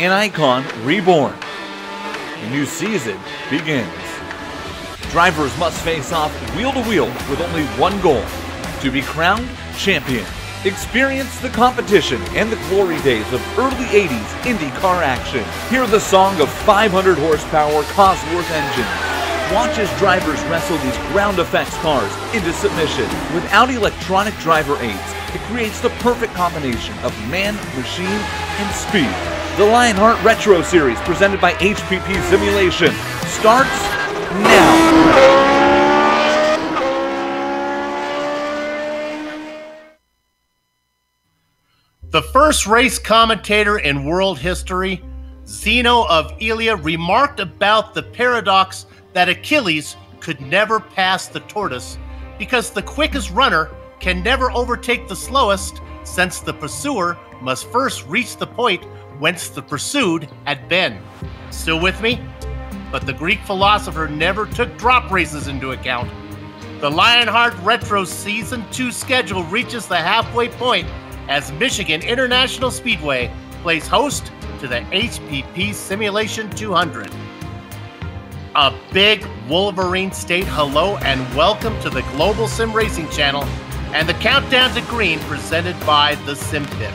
An icon reborn. A new season begins. Drivers must face off wheel to wheel with only one goal: to be crowned champion. Experience the competition and the glory days of early 80s IndyCar action. Hear the song of 500 horsepower Cosworth engines. Watch as drivers wrestle these ground effects cars into submission. Without electronic driver aids, it creates the perfect combination of man, machine, and speed. The Lionheart Retro Series, presented by HPP Simulation, starts now. The first race commentator in world history, Zeno of Ilia, remarked about the paradox that Achilles could never pass the tortoise because the quickest runner can never overtake the slowest, since the pursuer must first reach the point whence the pursued had been. Still with me? But the Greek philosopher never took drop races into account. The Lionheart Retro Season 2 schedule reaches the halfway point as Michigan International Speedway plays host to the HPP Simulation 200. A big Wolverine State hello and welcome to the Global SimRacing Channel and the Countdown to Green presented by the Sim Pit.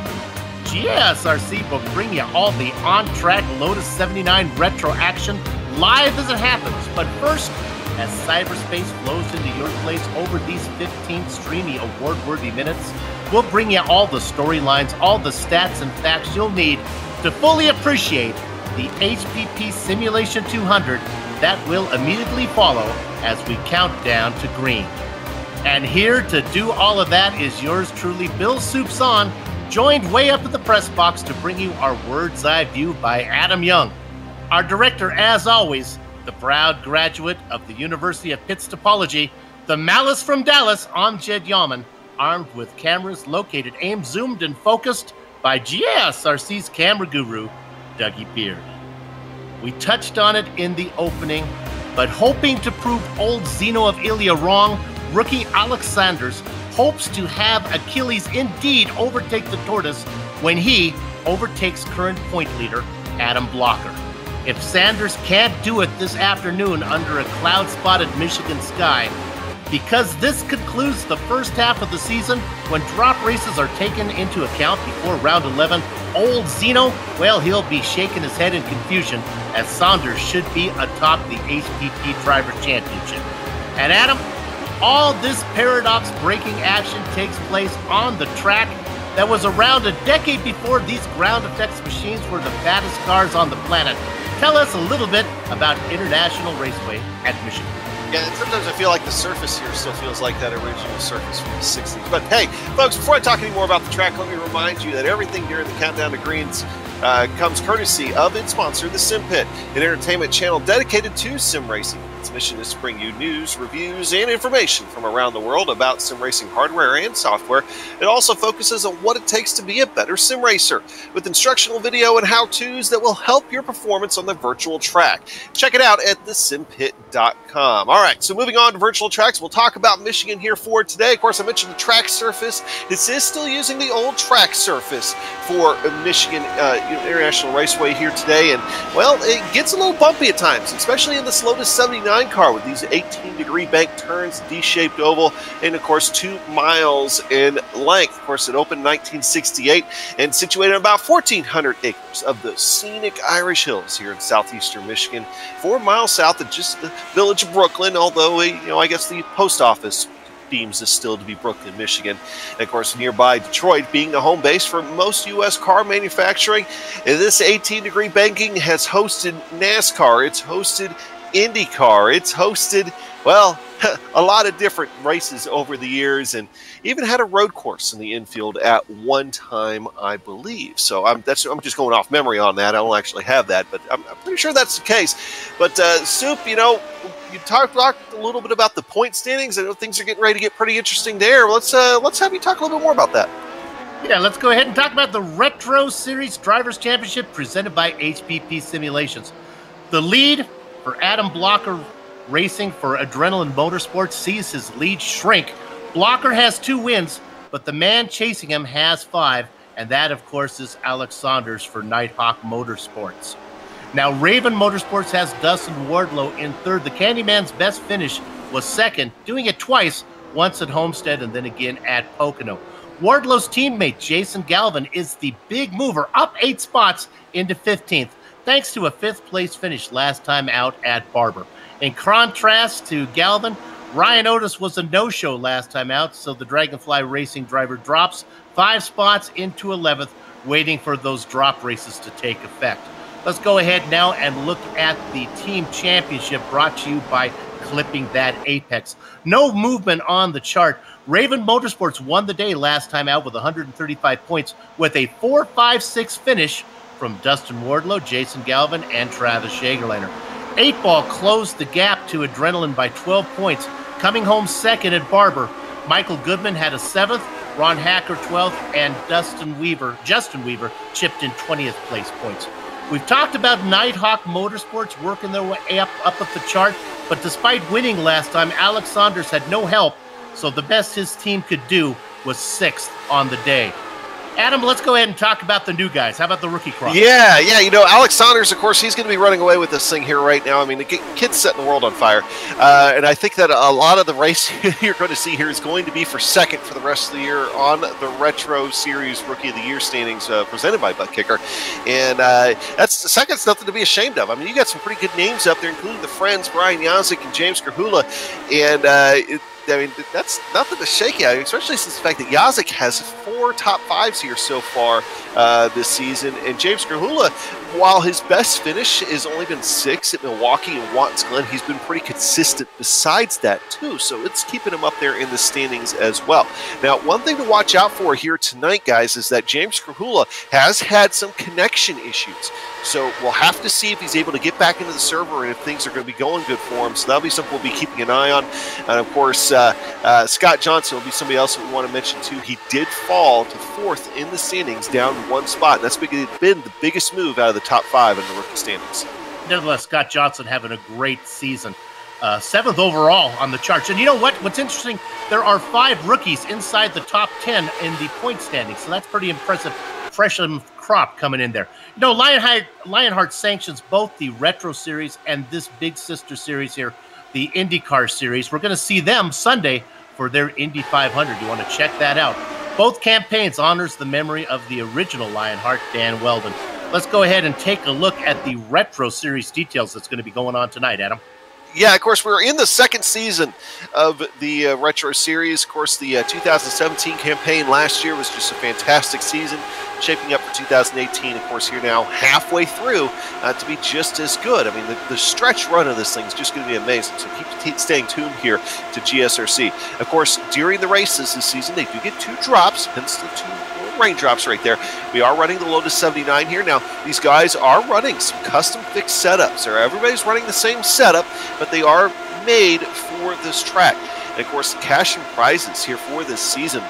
GSRC will bring you all the on-track Lotus 79 retro action live as it happens. But first, as cyberspace flows into your place over these 15 streamy award-worthy minutes, we'll bring you all the storylines, all the stats and facts you'll need to fully appreciate the HPP Simulation 200 that will immediately follow as we count down to green. And here to do all of that is yours truly, Bill Soups On, joined way up at the press box to bring you our Word's Eye View by Adam Young. Our director, as always, the proud graduate of the University of Pitt's Topology, the Malice from Dallas, Amjad Yaman, armed with cameras located, aimed, zoomed, and focused by GSRC's camera guru, Dougie Beard. We touched on it in the opening, but hoping to prove old Zeno of Ilia wrong, rookie Alex Sanders hopes to have Achilles indeed overtake the tortoise when he overtakes current point leader Adam Blocker. If Sanders can't do it this afternoon under a cloud-spotted Michigan sky, because this concludes the first half of the season when drop races are taken into account before round 11, old Zeno, well, he'll be shaking his head in confusion as Sanders should be atop the HPP Drivers' Championship. And Adam, all this paradox-breaking action takes place on the track that was around a decade before these ground effects machines were the baddest cars on the planet. Tell us a little bit about International Raceway at Michigan. Yeah, and sometimes I feel like the surface here still feels like that original surface from the 60s. But hey, folks, before I talk any more about the track, let me remind you that everything during the Countdown to Greens comes courtesy of its sponsor, the Sim Pit, an entertainment channel dedicated to sim racing. Its mission is to bring you news, reviews, and information from around the world about sim racing hardware and software. It also focuses on what it takes to be a better sim racer, with instructional video and how-tos that will help your performance on the virtual track. Check it out at thesimpit.com. All right, so moving on to virtual tracks, we'll talk about Michigan here for today. Of course, I mentioned the track surface. This is still using the old track surface for Michigan International Raceway here today, and well, it gets a little bumpy at times, especially in this Lotus 79 car with these 18-degree bank turns, D-shaped oval, and of course 2 miles in length. Of course, it opened in 1968 and situated on about 1,400 acres of the scenic Irish Hills here in southeastern Michigan, 4 miles south of just the village of Brooklyn, although I guess the post office deems this still to be Brooklyn, Michigan. And of course, nearby Detroit being the home base for most U.S. car manufacturing. And this 18-degree banking has hosted NASCAR. It's hosted IndyCar. It's hosted, well, a lot of different races over the years, and even had a road course in the infield at one time, I believe. So I'm just going off memory on that. I don't actually have that, but I'm pretty sure that's the case. But Soup, you talked a little bit about the point standings. I know things are getting ready to get pretty interesting there. Let's have you talk a little bit more about that. Yeah, let's go ahead and talk about the Retro Series Drivers' Championship presented by HPP Simulations. The lead for Adam Blocker Racing for Adrenaline Motorsports sees his lead shrink. Blocker has 2 wins, but the man chasing him has 5, and that, of course, is Alex Saunders for Nighthawk Motorsports. Now, Raven Motorsports has Dustin Wardlow in third. The Candyman's best finish was second, doing it twice, once at Homestead and then again at Pocono. Wardlow's teammate, Jason Galvin, is the big mover, up 8 spots into 15th, thanks to a 5th place finish last time out at Barber. In contrast to Galvin, Ryan Otis was a no-show last time out, so the Dragonfly Racing driver drops 5 spots into 11th, waiting for those drop races to take effect. Let's go ahead now and look at the team championship brought to you by Clipping That Apex. No movement on the chart. Raven Motorsports won the day last time out with 135 points with a 4-5-6 finish from Dustin Wardlow, Jason Galvin, and Travis Shagerlander. 8-Ball closed the gap to Adrenaline by 12 points, coming home second at Barber. Michael Goodman had a 7th, Ron Hacker 12th, and Justin Weaver chipped in 20th place points. We've talked about Nighthawk Motorsports working their way up at the chart, but despite winning last time, Alex Saunders had no help, so the best his team could do was 6th on the day. Adam, let's go ahead and talk about the new guys. How about the rookie crop? Yeah, you know, Alex Saunders, of course, he's going to be running away with this thing here right now. I mean, the kid's setting the world on fire. And I think that a lot of the race you're going to see here is going to be for second for the rest of the year on the Retro Series Rookie of the Year standings presented by Butt Kicker. And that's second's nothing to be ashamed of. I mean, you got some pretty good names up there, including the friends, Brian Yazik and James Krahula. And I mean, that's nothing to shake at, especially since the fact that Yazik has 4 top 5s here so far this season. And James Krahula, while his best finish has only been 6 at Milwaukee and Watkins Glen, he's been pretty consistent besides that, too. So it's keeping him up there in the standings as well. Now, one thing to watch out for here tonight, guys, is that James Krahula has had some connection issues. So we'll have to see if he's able to get back into the server and if things are going to be going good for him. So that'll be something we'll be keeping an eye on. And, of course, Scott Johnson will be somebody else that we want to mention, too. He did fall to 4th in the standings, down 1 spot. And that's been the biggest move out of the top 5 in the rookie standings. Nevertheless, Scott Johnson having a great season. 7th overall on the charts. And you know what? What's interesting, there are 5 rookies inside the top 10 in the point standings. So that's pretty impressive. Freshman crop coming in there. You know, Lionheart sanctions both the Retro Series and this big sister series here, the IndyCar Series. We're going to see them Sunday for their Indy 500. You want to check that out. Both campaigns honors the memory of the original Lionheart, Dan Weldon. Let's go ahead and take a look at the Retro Series details that's going to be going on tonight, Adam. Yeah, of course, we're in the 2nd season of the Retro Series. Of course, the 2017 campaign last year was just a fantastic season, shaping up for 2018. Of course, here now halfway through to be just as good. I mean, the stretch run of this thing is just going to be amazing. So keep staying tuned here to GSRC. Of course, during the races this season, they do get 2 drops, hence the 2 raindrops right there. We are running the Lotus 79 here. Now, these guys are running some custom fixed setups. Everybody's running the same setup, but they are made for this track. And of course, the cash and prizes here for this season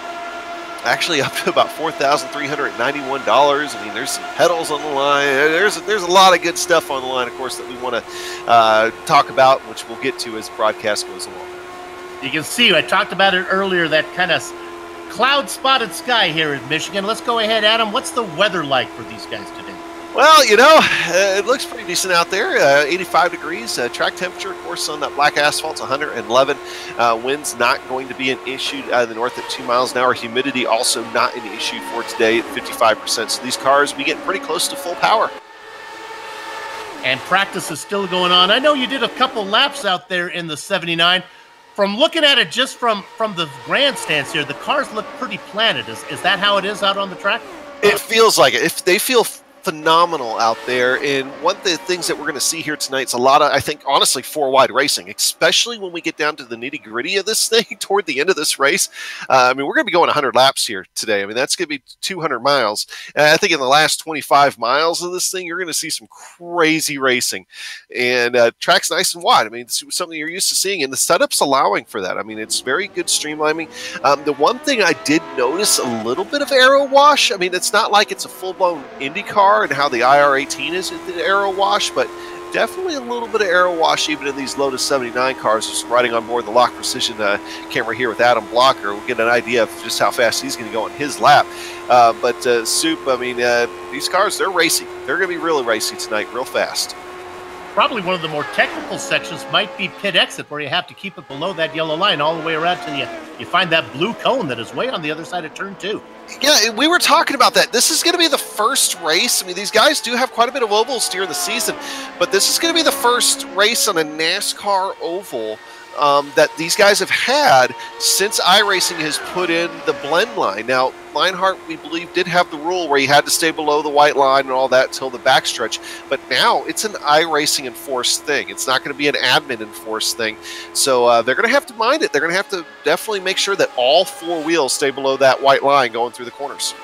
actually up to about $4,391. I mean, there's some pedals on the line. There's a lot of good stuff on the line, of course, that we want to talk about, which we'll get to as the broadcast goes along. You can see, I talked about it earlier, that kind of cloud-spotted sky here in Michigan. Let's go ahead, Adam. What's the weather like for these guys today? Well, you know, it looks pretty decent out there. 85 degrees. Track temperature, of course, on that black asphalt, 111. Wind's not going to be an issue out of the north at 2 miles an hour. Humidity also not an issue for today at 55%. So these cars will be getting pretty close to full power. And practice is still going on. I know you did a couple laps out there in the 79. From looking at it just from the grandstands here, the cars look pretty planted. Is that how it is out on the track? It feels like it. If they feel phenomenal out there. And one of the things that we're going to see here tonight is a lot of, I think, honestly, four-wide racing, especially when we get down to the nitty-gritty of this thing toward the end of this race. I mean, we're going to be going 100 laps here today. I mean, that's going to be 200 miles. And I think in the last 25 miles of this thing, you're going to see some crazy racing. And track's nice and wide. I mean, it's something you're used to seeing, and the setup's allowing for that. I mean, it's very good streamlining. The one thing I did notice a little bit of aero wash. I mean, it's not like it's a full-blown IndyCar and how the IR18 is the aero wash, but definitely a little bit of aero wash even in these Lotus 79 cars. Just riding on board the Lock Precision camera here with Adam Blocker, we'll get an idea of just how fast he's going to go on his lap. But Soup, I mean, these cars, they're racy. They're going to be really racy tonight, real fast. Probably one of the more technical sections might be pit exit, where you have to keep it below that yellow line all the way around till you find that blue cone that is way on the other side of turn 2. Yeah, we were talking about that. This is going to be the first race. I mean, these guys do have quite a bit of ovals during the season, but this is going to be the first race on a NASCAR oval that these guys have had since iRacing has put in the blend line. Now, Lionheart, we believe, did have the rule where you had to stay below the white line and all that till the backstretch, but now it's an iRacing enforced thing. It's not going to be an admin enforced thing, so they're going to have to mind it. They're going to have to definitely make sure that all 4 wheels stay below that white line going through the corners.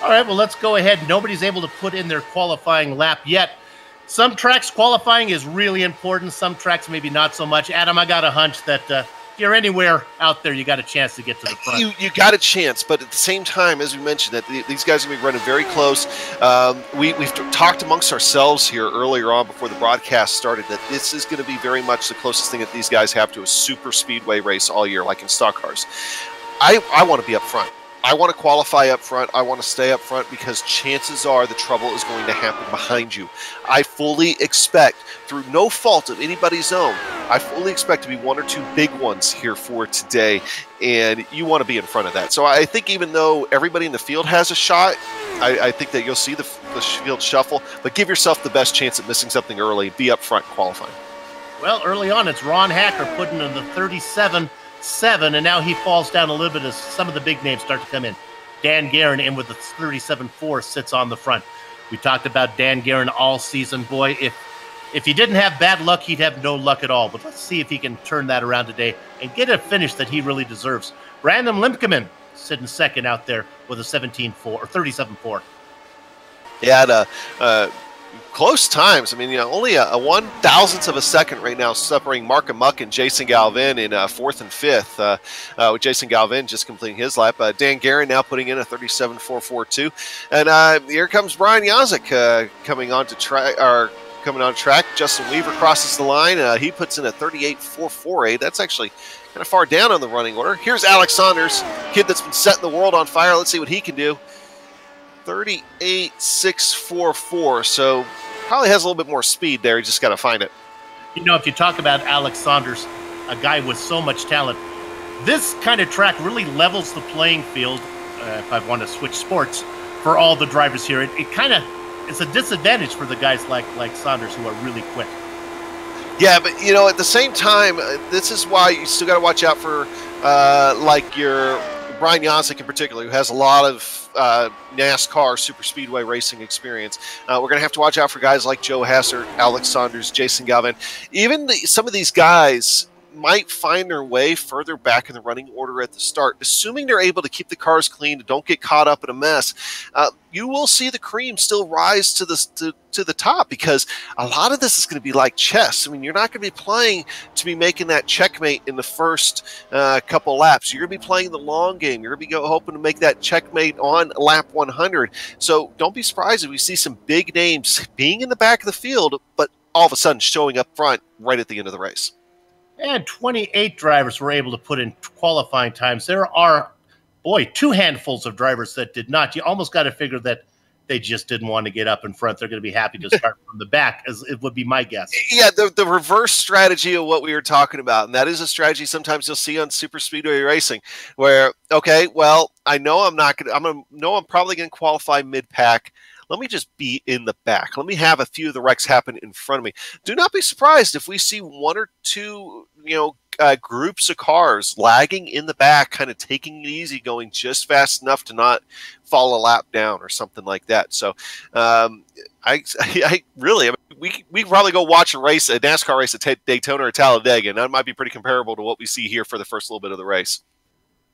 All right, well, let's go ahead. Nobody's able to put in their qualifying lap yet. Some tracks qualifying is really important. Some tracks maybe not so much. Adam, I got a hunch that if you're anywhere out there, you got a chance to get to the front. You got a chance, but at the same time, as we mentioned, that these guys are going to be running very close. We've talked amongst ourselves here earlier on before the broadcast started that this is going to be very much the closest thing that these guys have to a super speedway race all year, like in stock cars. I want to be up front. I want to qualify up front. I want to stay up front because chances are the trouble is going to happen behind you. I fully expect, through no fault of anybody's own, I fully expect to be 1 or 2 big ones here for today, and you want to be in front of that. So I think even though everybody in the field has a shot, I think that you'll see the field shuffle, but give yourself the best chance at missing something early. Be up front qualifying. Well, early on, it's Ron Hacker putting in the 37-7, and now he falls down a little bit as some of the big names start to come in. Dan Guerin in with the 37-4 sits on the front. We talked about Dan Guerin all season. Boy, if he didn't have bad luck, he'd have no luck at all. But let's see if he can turn that around today and get a finish that he really deserves. Brandon Limkeman sitting second out there with a 17-4 or 37-4. Yeah, close times. I mean, only a 1,000th of a second right now separating Mark Amuck and Jason Galvin in 4th and 5th, with Jason Galvin just completing his lap. Dan Guerin now putting in a 37.442. And here comes Brian Yazek coming on track. Justin Weaver crosses the line. He puts in a 38.448. That's actually kind of far down on the running order. Here's Alex Saunders, kid that's been setting the world on fire. Let's see what he can do. 38.644, so probably has a little bit more speed there. You just got to find it. If you talk about Alex Saunders, a guy with so much talent, this kind of track really levels the playing field, if I want to switch sports, for all the drivers here. It's a disadvantage for the guys like Saunders who are really quick. Yeah, but, at the same time, this is why you still got to watch out for, like your Brian Yazek in particular, who has a lot of NASCAR super speedway racing experience. We're going to have to watch out for guys like Joe Hassert, Alex Saunders, Jason Galvin. Even some of these guys might find their way further back in the running order at the start, assuming they're able to keep the cars clean and don't get caught up in a mess. You will see the cream still rise to the top, because a lot of this is going to be like chess. I mean, you're not going to be playing to be making that checkmate in the first couple laps. You're going to be playing the long game. You're going to be hoping to make that checkmate on lap 100. So don't be surprised if we see some big names being in the back of the field, but all of a sudden showing up front right at the end of the race. And 28 drivers were able to put in qualifying times. There are, 2 handfuls of drivers that did not. You almost got to figure that they just didn't want to get up in front. They're going to be happy to start from the back, as it would be my guess. Yeah, the reverse strategy of what we were talking about, and that is a strategy sometimes you'll see on super speedway racing, where I know I'm probably going to qualify mid-pack. Let me just be in the back. Let me have a few of the wrecks happen in front of me. Do not be surprised if we see 1 or 2, groups of cars lagging in the back, kind of taking it easy, going just fast enough to not fall a lap down or something like that. So, we could probably go watch a NASCAR race at Daytona or Talladega, and that might be pretty comparable to what we see here for the first little bit of the race.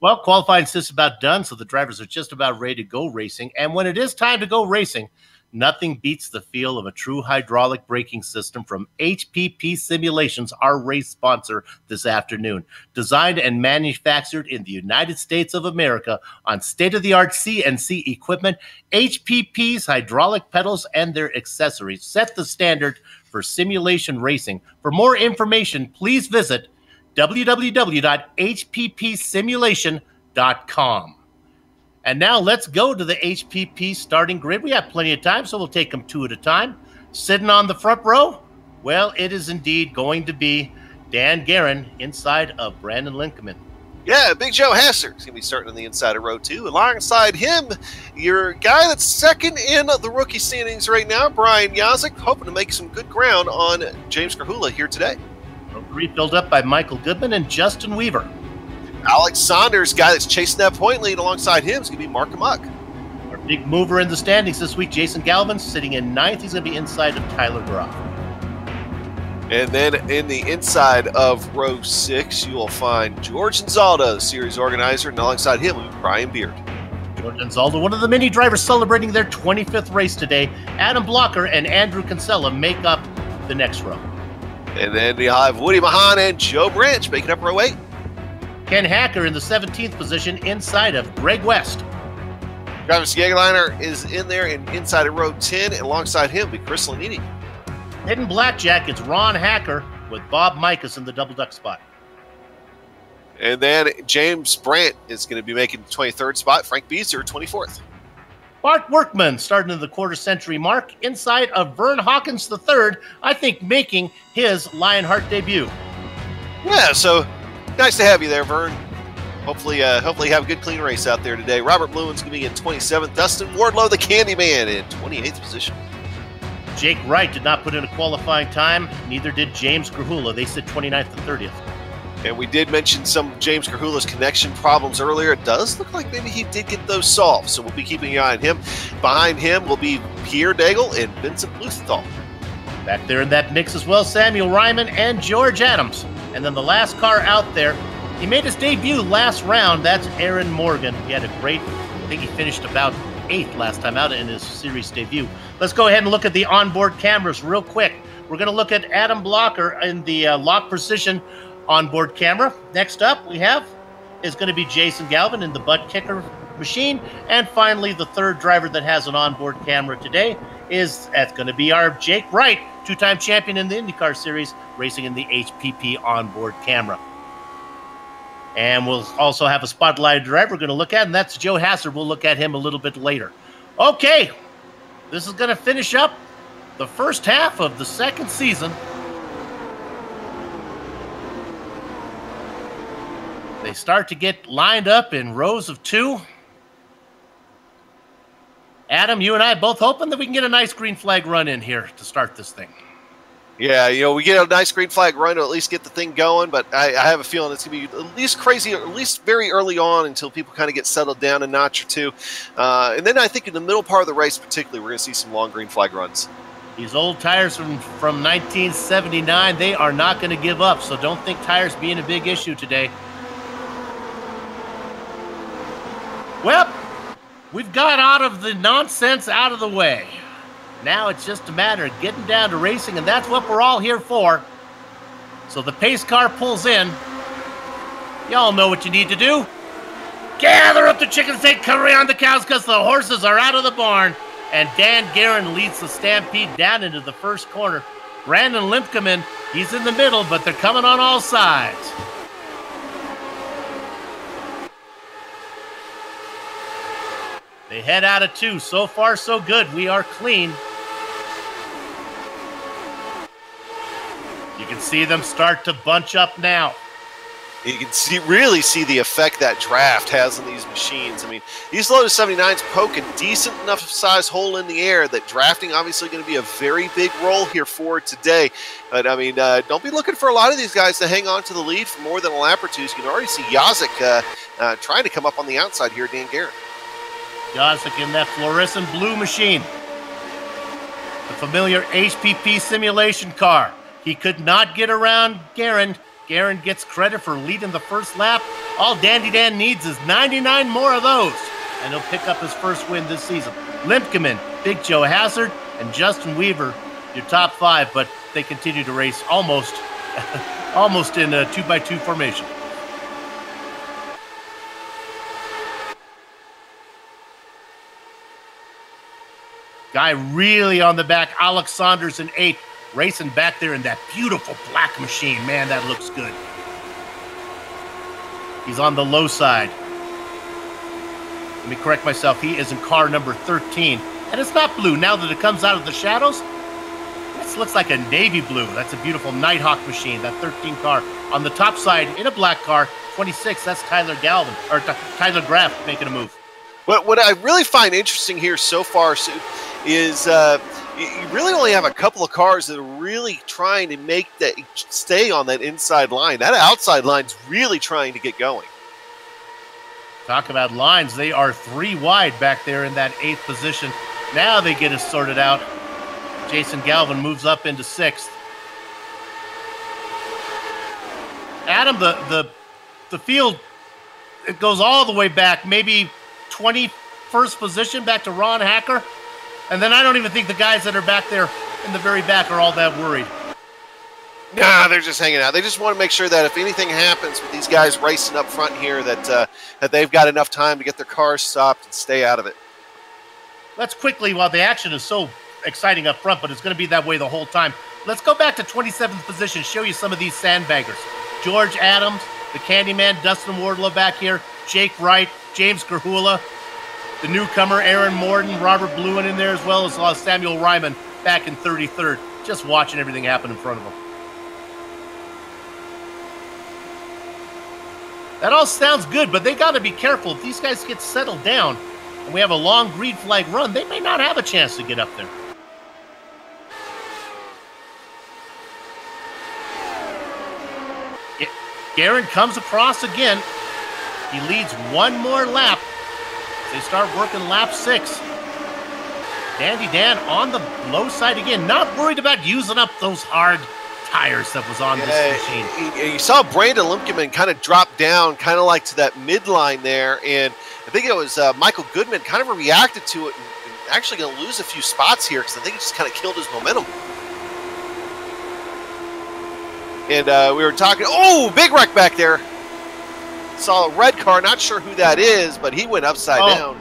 Well, qualifying's just about done, so the drivers are just about ready to go racing. And when it is time to go racing, nothing beats the feel of a true hydraulic braking system from HPP Simulations, our race sponsor this afternoon. Designed and manufactured in the United States of America on state-of-the-art CNC equipment, HPP's hydraulic pedals and their accessories set the standard for simulation racing. For more information, please visit www.hppsimulation.com. And now let's go to the HPP starting grid. We have plenty of time, so we'll take them two at a time. Sitting on the front row, well, it is indeed going to be Dan Guerin inside of Brandon Lincoln. Yeah, Big Joe Hasser is going to be starting on the inside of row 2. Alongside him, your guy that's second in the rookie standings right now, Brian Yazik, hoping to make some good ground on James Krahula here today. Row 3 filled up by Michael Goodman and Justin Weaver. Alex Saunders, guy that's chasing that point lead alongside him, is going to be Mark Amok. Our big mover in the standings this week, Jason Galvin, sitting in 9th. He's going to be inside of Tyler Groff. And then in the inside of row 6, you will find George Anzaldo, series organizer, and alongside him will be Brian Beard. George Anzaldo, one of the many drivers celebrating their 25th race today. Adam Blocker and Andrew Kinsella make up the next row. And then you'll have Woody Mahan and Joe Branch making up row 8. Ken Hacker in the 17th position inside of Greg West. Travis Jagerliner is in there and inside of row 10, and alongside him will be Chris Lanini. Hidden blackjack, it's Ron Hacker with Bob Mikas in the double duck spot. And then James Brandt is going to be making the 23rd spot. Frank Beezer, 24th. Bart Workman starting in the quarter century mark inside of Vern Hawkins III, I think making his Lionheart debut. Yeah, so nice to have you there, Vern. Hopefully have a good, clean race out there today. Robert Blumen's going to be in 27th. Dustin Wardlow, the Candyman, in 28th position. Jake Wright did not put in a qualifying time. Neither did James Krahula. They sit 29th and 30th. And we did mention some James Krahula's connection problems earlier. It does look like maybe he did get those solved, so we'll be keeping an eye on him. Behind him will be Pierre Daigle and Vincent Bluthal. Back there in that mix as well, Samuel Ryman and George Adams. And then the last car out there, he made his debut last round. That's Aaron Morgan. He had a great, I think he finished about 8th last time out in his series debut. Let's go ahead and look at the onboard cameras real quick. We're going to look at Adam Blocker in the lock precision onboard camera. Next up we have is going to be Jason Galvin in the butt kicker machine. And finally, the third driver that has an onboard camera today that's going to be our Jake Wright, two-time champion in the IndyCar series, racing in the HPP onboard camera. And we'll also have a spotlight driver we're going to look at, and that's Joe Hasser. We'll look at him a little bit later. Okay, this is going to finish up the first half of the second season. They start to get lined up in rows of 2. Adam, you and I both hoping that we can get a nice green flag run in here to start this thing. Yeah, we get a nice green flag run to at least get the thing going, but I have a feeling it's going to be at least crazy, or at least very early on until people kind of get settled down a notch or two. And then I think in the middle part of the race particularly, we're going to see some long green flag runs. These old tires from 1979, they are not going to give up, so don't think tires being a big issue today. Well, we've got out of the nonsense out of the way. Now it's just a matter of getting down to racing, and that's what we're all here for. So the pace car pulls in. Y'all know what you need to do. Gather up the chickens, they come around the cows, because the horses are out of the barn. And Dan Guerin leads the stampede down into the first corner. Brandon Limpkeman, he's in the middle, but they're coming on all sides. They head out of 2. So far, so good. We are clean. You can see them start to bunch up now. You can really see the effect that draft has on these machines. I mean, these Lotus 79s poke a decent enough size hole in the air that drafting obviously going to be a very big role here for today. But, I mean, don't be looking for a lot of these guys to hang on to the lead for more than a lap or two. You can already see Yazik trying to come up on the outside here, Dan Guerin. Yazik in that fluorescent blue machine. The familiar HPP simulation car. He could not get around Guerin. Guerin gets credit for leading the first lap. All Dandy Dan needs is 99 more of those, and he'll pick up his first win this season. Limpkeman, Big Joe Hazard, and Justin Weaver, your top 5, but they continue to race almost in a 2x2 formation. Guy really on the back, Alex Saunders in 8th. racing back there in that beautiful black machine. Man, that looks good. He's on the low side. Let me correct myself. He is in car number 13. And it's not blue. Now that it comes out of the shadows, this looks like a navy blue. That's a beautiful Nighthawk machine, that 13 car. On the top side, in a black car, 26, that's Tyler Galvin, or Tyler Graff making a move. What I really find interesting here so far is you really only have a couple of cars that are really trying to make that stay on that inside line. That outside line's really trying to get going. Talk about lines. They are 3 wide back there in that 8th position. Now they get it sorted out. Jason Galvin moves up into 6th. Adam, the field, it goes all the way back, maybe 21st position back to Ron Hacker. And then I don't even think the guys that are back there in the very back are all that worried. Nah, they're just hanging out. They just want to make sure that if anything happens with these guys racing up front here, that they've got enough time to get their cars stopped and stay out of it. Let's quickly, while the action is so exciting up front, but it's going to be that way the whole time. Let's go back to 27th position, show you some of these sandbaggers. George Adams, the Candyman, Dustin Wardlow back here, Jake Wright, James Gerhula, the newcomer Aaron Morden, Robert Bluen in there, as well as Samuel Ryman back in 33rd. Just watching everything happen in front of them. That all sounds good, but they got to be careful. If these guys get settled down and we have a long green flag run, they may not have a chance to get up there. Guerin comes across again. He leads one more lap. They start working lap 6. Dandy Dan on the low side again, not worried about using up those hard tires that was on this machine. You saw Brandon Limkeman kind of drop down, kind of like to that midline there, and I think it was Michael Goodman kind of reacted to it and actually going to lose a few spots here because I think he just kind of killed his momentum. And we were talking, oh, big wreck back there. Saw a red car, not sure who that is, but he went upside down.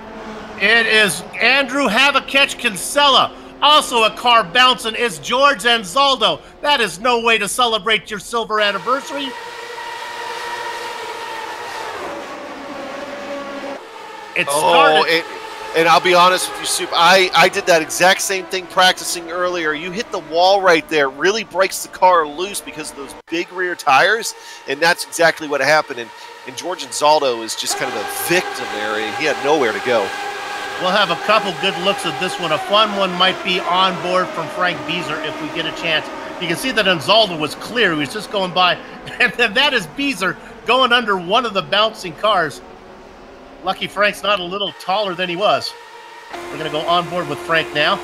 It is Andrew Havakech Kinsella. Also a car bouncing is George Anzaldo. That is no way to celebrate your silver anniversary. It started. And I'll be honest with you, Soup, I did that exact same thing practicing earlier. You hit the wall right there, really breaks the car loose because of those big rear tires, and that's exactly what happened. And George Anzaldo is just kind of a victim there. He had nowhere to go. We'll have a couple good looks at this one. A fun one might be on board from Frank Beezer if we get a chance. You can see that Anzaldo was clear. He was just going by. And then that is Beezer going under one of the bouncing cars. Lucky Frank's not a little taller than he was. We're going to go on board with Frank now.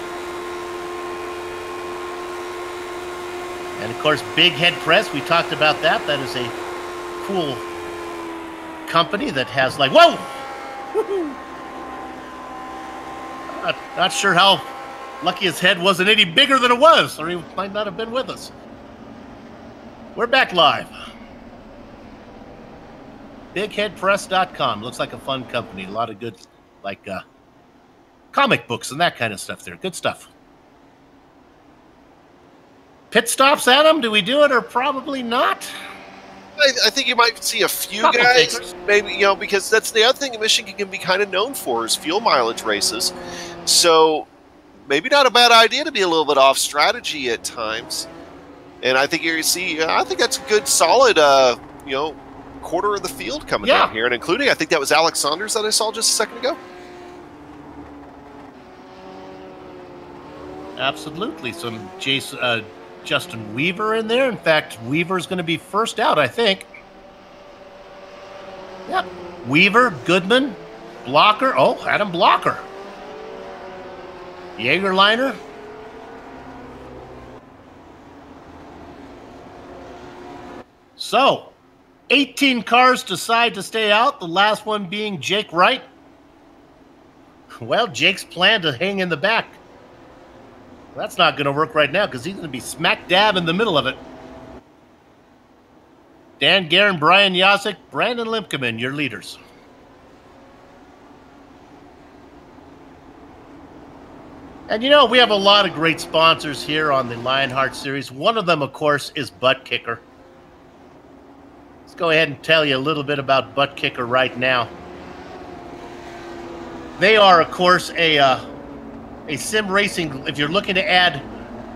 And, of course, Big Head Press. We talked about that. That is a cool company that has, like, whoa! Woo-hoo! Not sure how lucky his head wasn't any bigger than it was, or he might not have been with us. We're back live. BigHeadPress.com. Looks like a fun company. A lot of good, like, comic books and that kind of stuff there. Good stuff. Pit stops, Adam? Do we do it or probably not? I think you might see a few guys, maybe, because that's the other thing that Michigan can be kind of known for is fuel mileage races. So maybe not a bad idea to be a little bit off strategy at times. And I think you see, I think that's a good, solid, quarter of the field coming down here, and including, I think that was Alex Saunders that I saw just a second ago. Absolutely. Some Justin Weaver in there. In fact, Weaver's going to be first out, I think. Yep. Weaver, Goodman, Blocker. Oh, Adam Blocker. Jaegerliner. So, 18 cars decide to stay out, the last one being Jake Wright. Well, Jake's planned to hang in the back. That's not going to work right now because he's going to be smack dab in the middle of it. Dan Guerin, Brian Yasek, Brandon Limkeman, your leaders. And you know, we have a lot of great sponsors here on the Lionheart series. One of them, of course, is Butt Kicker. Let's go ahead and tell you a little bit about Butt Kicker right now. They are, of course, a sim racing. If you're looking to add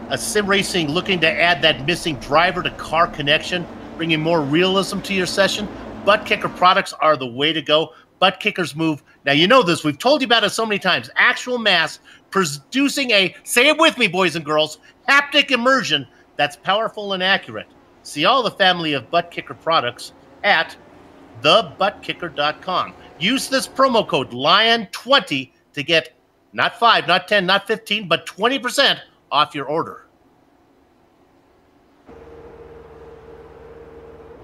a sim racing, looking to add that missing driver to car connection, bringing more realism to your session, Butt Kicker products are the way to go. Butt Kickers move. Now, you know this. We've told you about it so many times. Actual mass producing a, say it with me, boys and girls, haptic immersion that's powerful and accurate. See all the family of Butt Kicker products at thebuttkicker.com. Use this promo code LION20 to get not 5, not 10, not 15, but 20% off your order.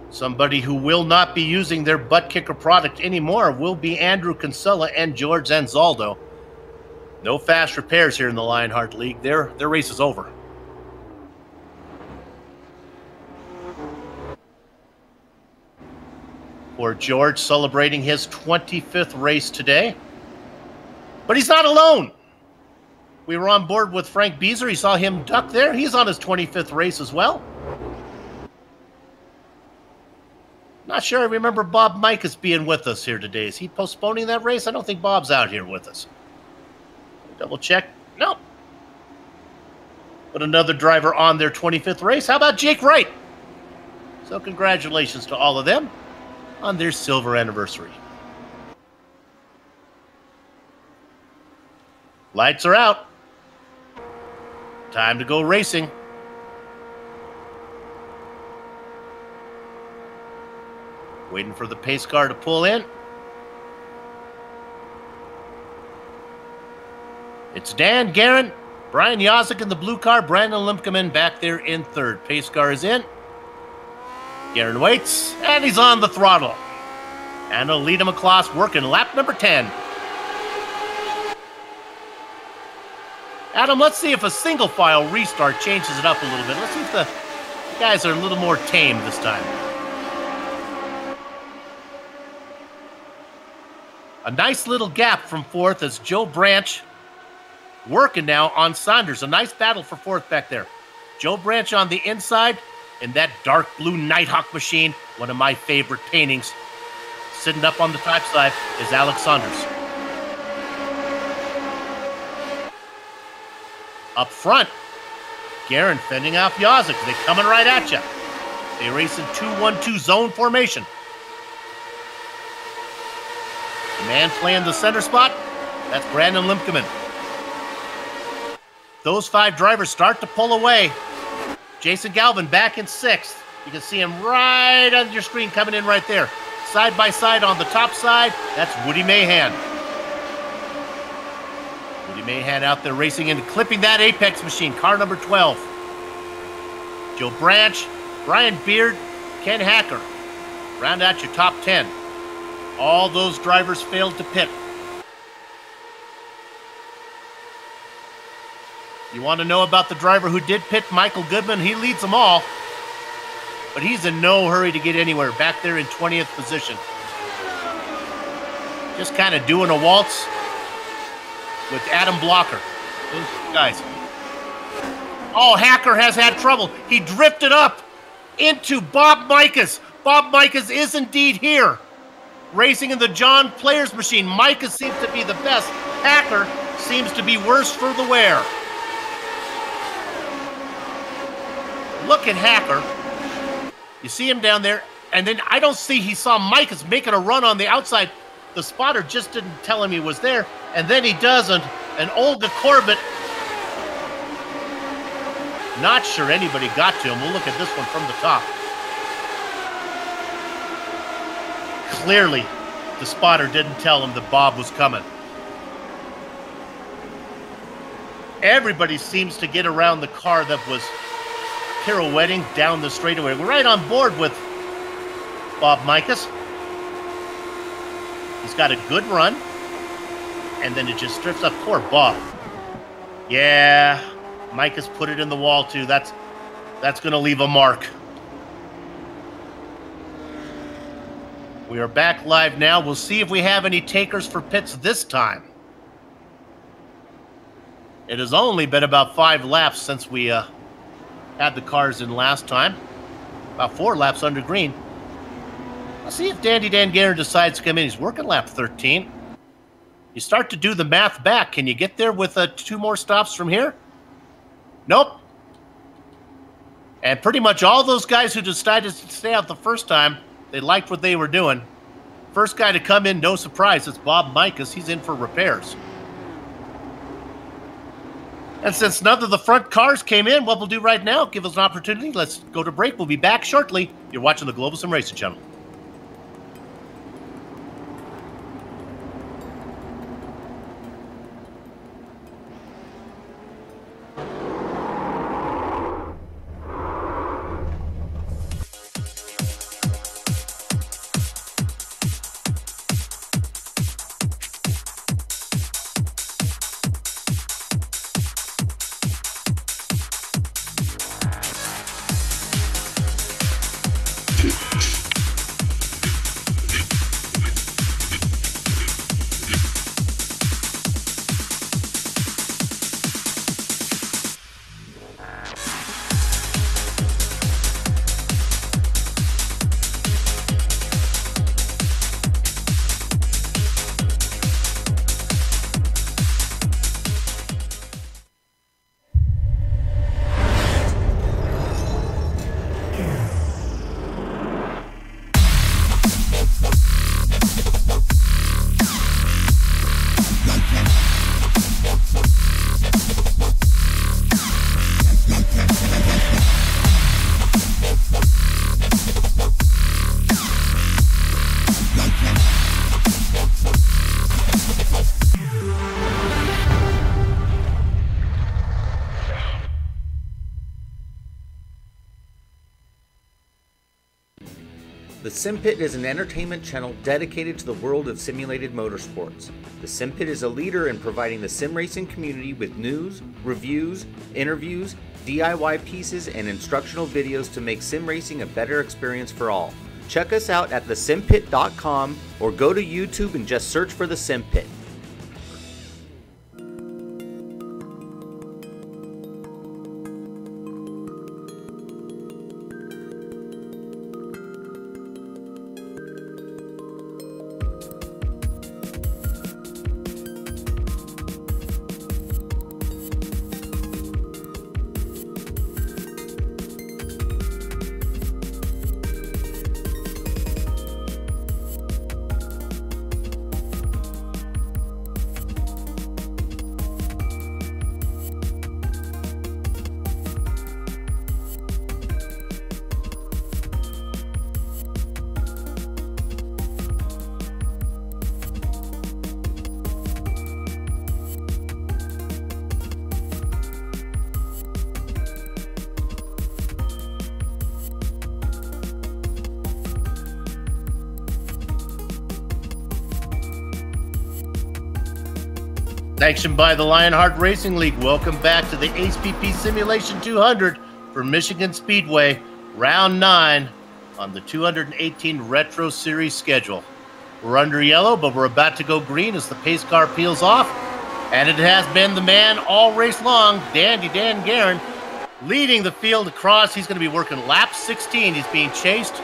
Somebody who will not be using their Butt Kicker product anymore will be Andrew Kinsella and George Anzaldo. No fast repairs here in the Lionheart League. Their race is over. Poor George celebrating his 25th race today. But he's not alone. We were on board with Frank Beezer. He saw him duck there. He's on his 25th race as well. Not sure I remember Bob Mikas being with us here today. Is he postponing that race? I don't think Bob's out here with us. Double check. Nope. But another driver on their 25th race. How about Jake Wright? So congratulations to all of them on their silver anniversary. Lights are out. Time to go racing. Waiting for the pace car to pull in. It's Dan Guerin, Brian Yazik in the blue car, Brandon Limkeman back there in third. Pace car is in. Guerin waits, and he's on the throttle. And Alita McCloss working lap number 10. Adam, let's see if a single file restart changes it up a little bit. Let's see if the guys are a little more tame this time. A nice little gap from fourth as Joe Branch working now on Saunders. A nice battle for fourth back there. Joe Branch on the inside in that dark blue Nighthawk machine, one of my favorite paintings. Sitting up on the top side is Alex Saunders. Up front, Guerin fending off Yazik. They're coming right at you. They race in 2-1-2 zone formation. The man playing the center spot, that's Brandon Limkeman. Those five drivers start to pull away. Jason Galvin back in sixth. You can see him right on your screen coming in right there. Side by side on the top side, that's Woody Mahan. Woody Mahan out there racing and clipping that Apex machine, car number 12. Joe Branch, Brian Beard, Ken Hacker. Round out your top 10. All those drivers failed to pit. You want to know about the driver who did pit, Michael Goodman? He leads them all, but he's in no hurry to get anywhere. Back there in 20th position. Just kind of doing a waltz with Adam Blocker. Those guys. Oh, Hacker has had trouble. He drifted up into Bob Mikas. Bob Mikas is indeed here. Racing in the John Players machine. Mikas seems to be the best. Hacker seems to be worse for the wear. Look at Hacker. You see him down there, and then I don't see he saw Mikas making a run on the outside. The spotter just didn't tell him he was there, and then he doesn't. And Olga Corbett, not sure anybody got to him. We'll look at this one from the top. Clearly, the spotter didn't tell him that Bob was coming. Everybody seems to get around the car that was pirouetting down the straightaway. We're right on board with Bob Mikas. He's got a good run, and then it just strips up. Poor Bob. Yeah, Mikas put it in the wall too. That's going to leave a mark. We are back live now. We'll see if we have any takers for pits this time. It has only been about 5 laps since we had the cars in last time. About 4 laps under green. Let's see if Dandy Dan Guerin decides to come in. He's working lap 13. You start to do the math back. Can you get there with 2 more stops from here? Nope. And pretty much all those guys who decided to stay out the first time, they liked what they were doing. First guy to come in, no surprise, it's Bob Mikas. He's in for repairs. And since none of the front cars came in, what we'll do right now, give us an opportunity. Let's go to break. We'll be back shortly. You're watching the Global SimRacing Channel. The Sim Pit is an entertainment channel dedicated to the world of simulated motorsports. The Sim Pit is a leader in providing the sim racing community with news, reviews, interviews, DIY pieces, and instructional videos to make sim racing a better experience for all. Check us out at thesimpit.com or go to YouTube and just search for The Sim Pit. Sanctioned by the Lionheart Racing League, welcome back to the HPP Simulation 200 for Michigan Speedway, round 9 on the 218 Retro Series schedule. We're under yellow, but we're about to go green as the pace car peels off, and it has been the man all race long, Dandy Dan Guerin, leading the field across. He's going to be working lap 16. He's being chased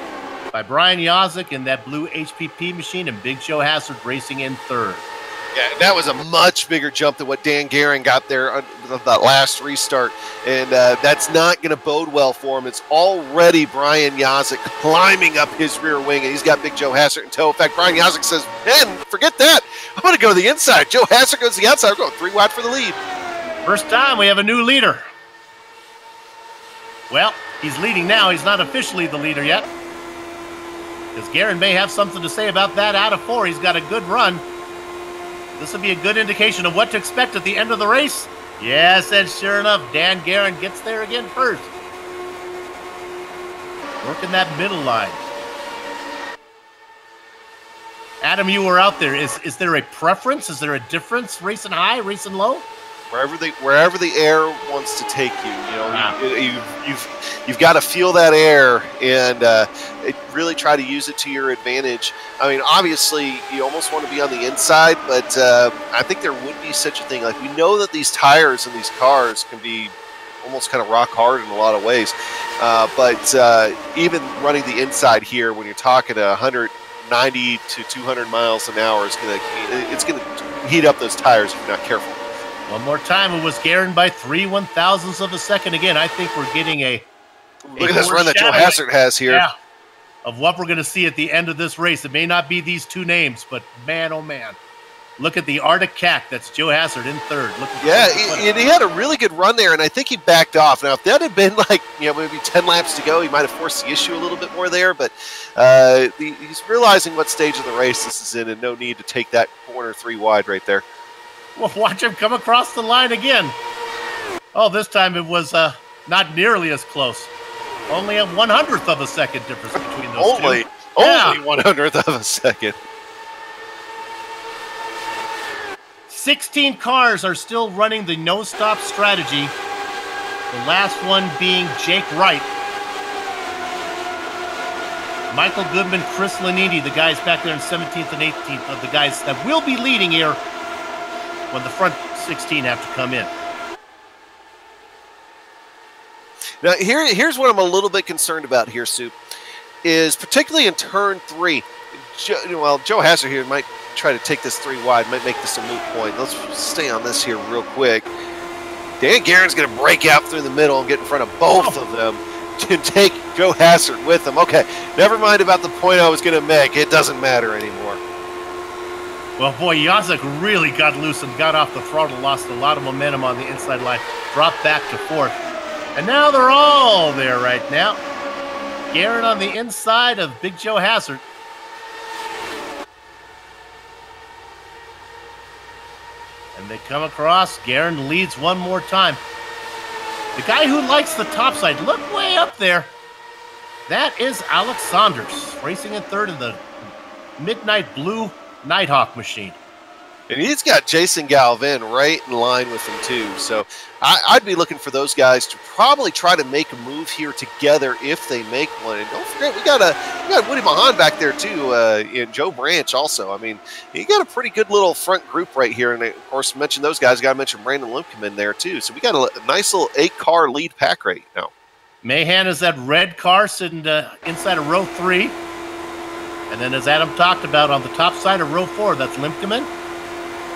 by Brian Yazik in that blue HPP machine, and Big Joe Hassard racing in third. Yeah, that was a much bigger jump than what Dan Guerin got there on that last restart, and that's not going to bode well for him. It's already Brian Yazik climbing up his rear wing, and he's got Big Joe Hassard in tow. In fact, Brian Yazik says, man, forget that. I'm going to go to the inside. Joe Hassard goes to the outside. We're going 3 wide for the lead. First time we have a new leader. Well, he's leading now. He's not officially the leader yet, because Guerin may have something to say about that. Out of 4, he's got a good run. This will be a good indication of what to expect at the end of the race. Yes, and sure enough, Dan Guerin gets there again first. Working that middle line. Adam, you were out there. Is there a preference? Is there a difference racing high, racing low? wherever the air wants to take you. You know, Wow. you've got to feel that air and really try to use it to your advantage. I mean, obviously, you almost want to be on the inside, but I think there would be such a thing. Like, we know that these tires in these cars can be almost kind of rock hard in a lot of ways, but even running the inside here, when you're talking 190 to 200 miles an hour, it's gonna heat up those tires if you're not careful. One more time, it was Guerin by 3/1000ths of a second. Again, I think we're getting Look at this run that Joe Hazard has here. Yeah, of what we're going to see at the end of this race. It may not be these two names, but man, oh man. Look at the Arctic Cat. That's Joe Hazard in third. He had a really good run there, and I think he backed off. Now, if that had been like, maybe 10 laps to go, he might have forced the issue a little bit more there, but he's realizing what stage of the race this is in, and no need to take that corner 3 wide right there. Well, watch him come across the line again. Oh, this time it was not nearly as close. Only a 100th of a second difference between those two. Only 100th of a second. 16 cars are still running the no-stop strategy. The last one being Jake Wright. Michael Goodman, Chris Lanini, the guys back there in 17th and 18th of the guys that will be leading here when the front 16 have to come in. Now, here's what I'm a little bit concerned about here, Soup, is particularly in turn 3. Joe Hazard here might try to take this 3 wide, might make this a moot point. Let's stay on this here real quick. Dan Guerin's going to break out through the middle and get in front of both of them to take Joe Hazard with him. Okay, never mind about the point I was going to make. It doesn't matter anymore. Well, boy, Yazek really got loose and got off the throttle, lost a lot of momentum on the inside line, dropped back to 4th. And now they're all there right now. Guerin on the inside of Big Joe Hazard. And they come across. Guerin leads one more time. The guy who likes the top side, look way up there. That is Alex Saunders, racing in third in the Midnight Blue Nighthawk machine. And he's got Jason Galvin right in line with him, too. So I'd be looking for those guys to probably try to make a move here together if they make one. And don't forget, we got Woody Mahan back there, too, and Joe Branch also. I mean, you got a pretty good little front group right here. And, of course, mention those guys. Got to mention Brandon Limpcom in there, too. So we got a nice little 8-car lead pack right now. Mahan is that red car sitting inside of row 3. And then, as Adam talked about, on the top side of row 4, that's Limpcom.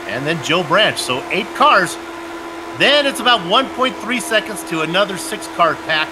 And then Joe Branch. So 8 cars. Then it's about 1.3 seconds to another 6-car pack.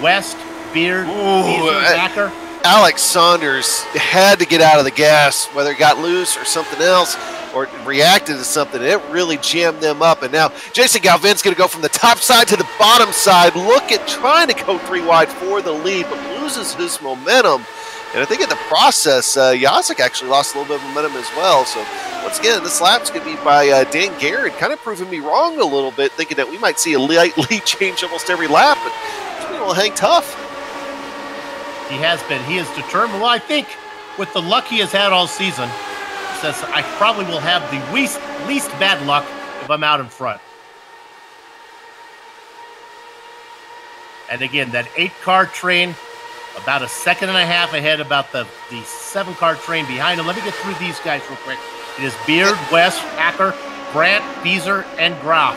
West, Beard, Backer. Alex Saunders had to get out of the gas, whether it got loose or something else, or reacted to something. It really jammed them up. And now Jason Galvin's going to go from the top side to the bottom side. Look at trying to go 3 wide for the lead, but loses his momentum. And I think in the process, Yazek actually lost a little bit of momentum as well. So once again, this lap's going to be by Dan Guerin, kind of proving me wrong a little bit, thinking that we might see a light lead change almost every lap, but he's been able to hang tough. He has been. He is determined. Well, I think with the luck he has had all season, he says I probably will have the least bad luck if I'm out in front. And again, that 8-car train, about a second and a half ahead about the 7-car train behind him. Let me get through these guys real quick. It is Beard, West, Hacker, Brandt, Beezer, and Graf.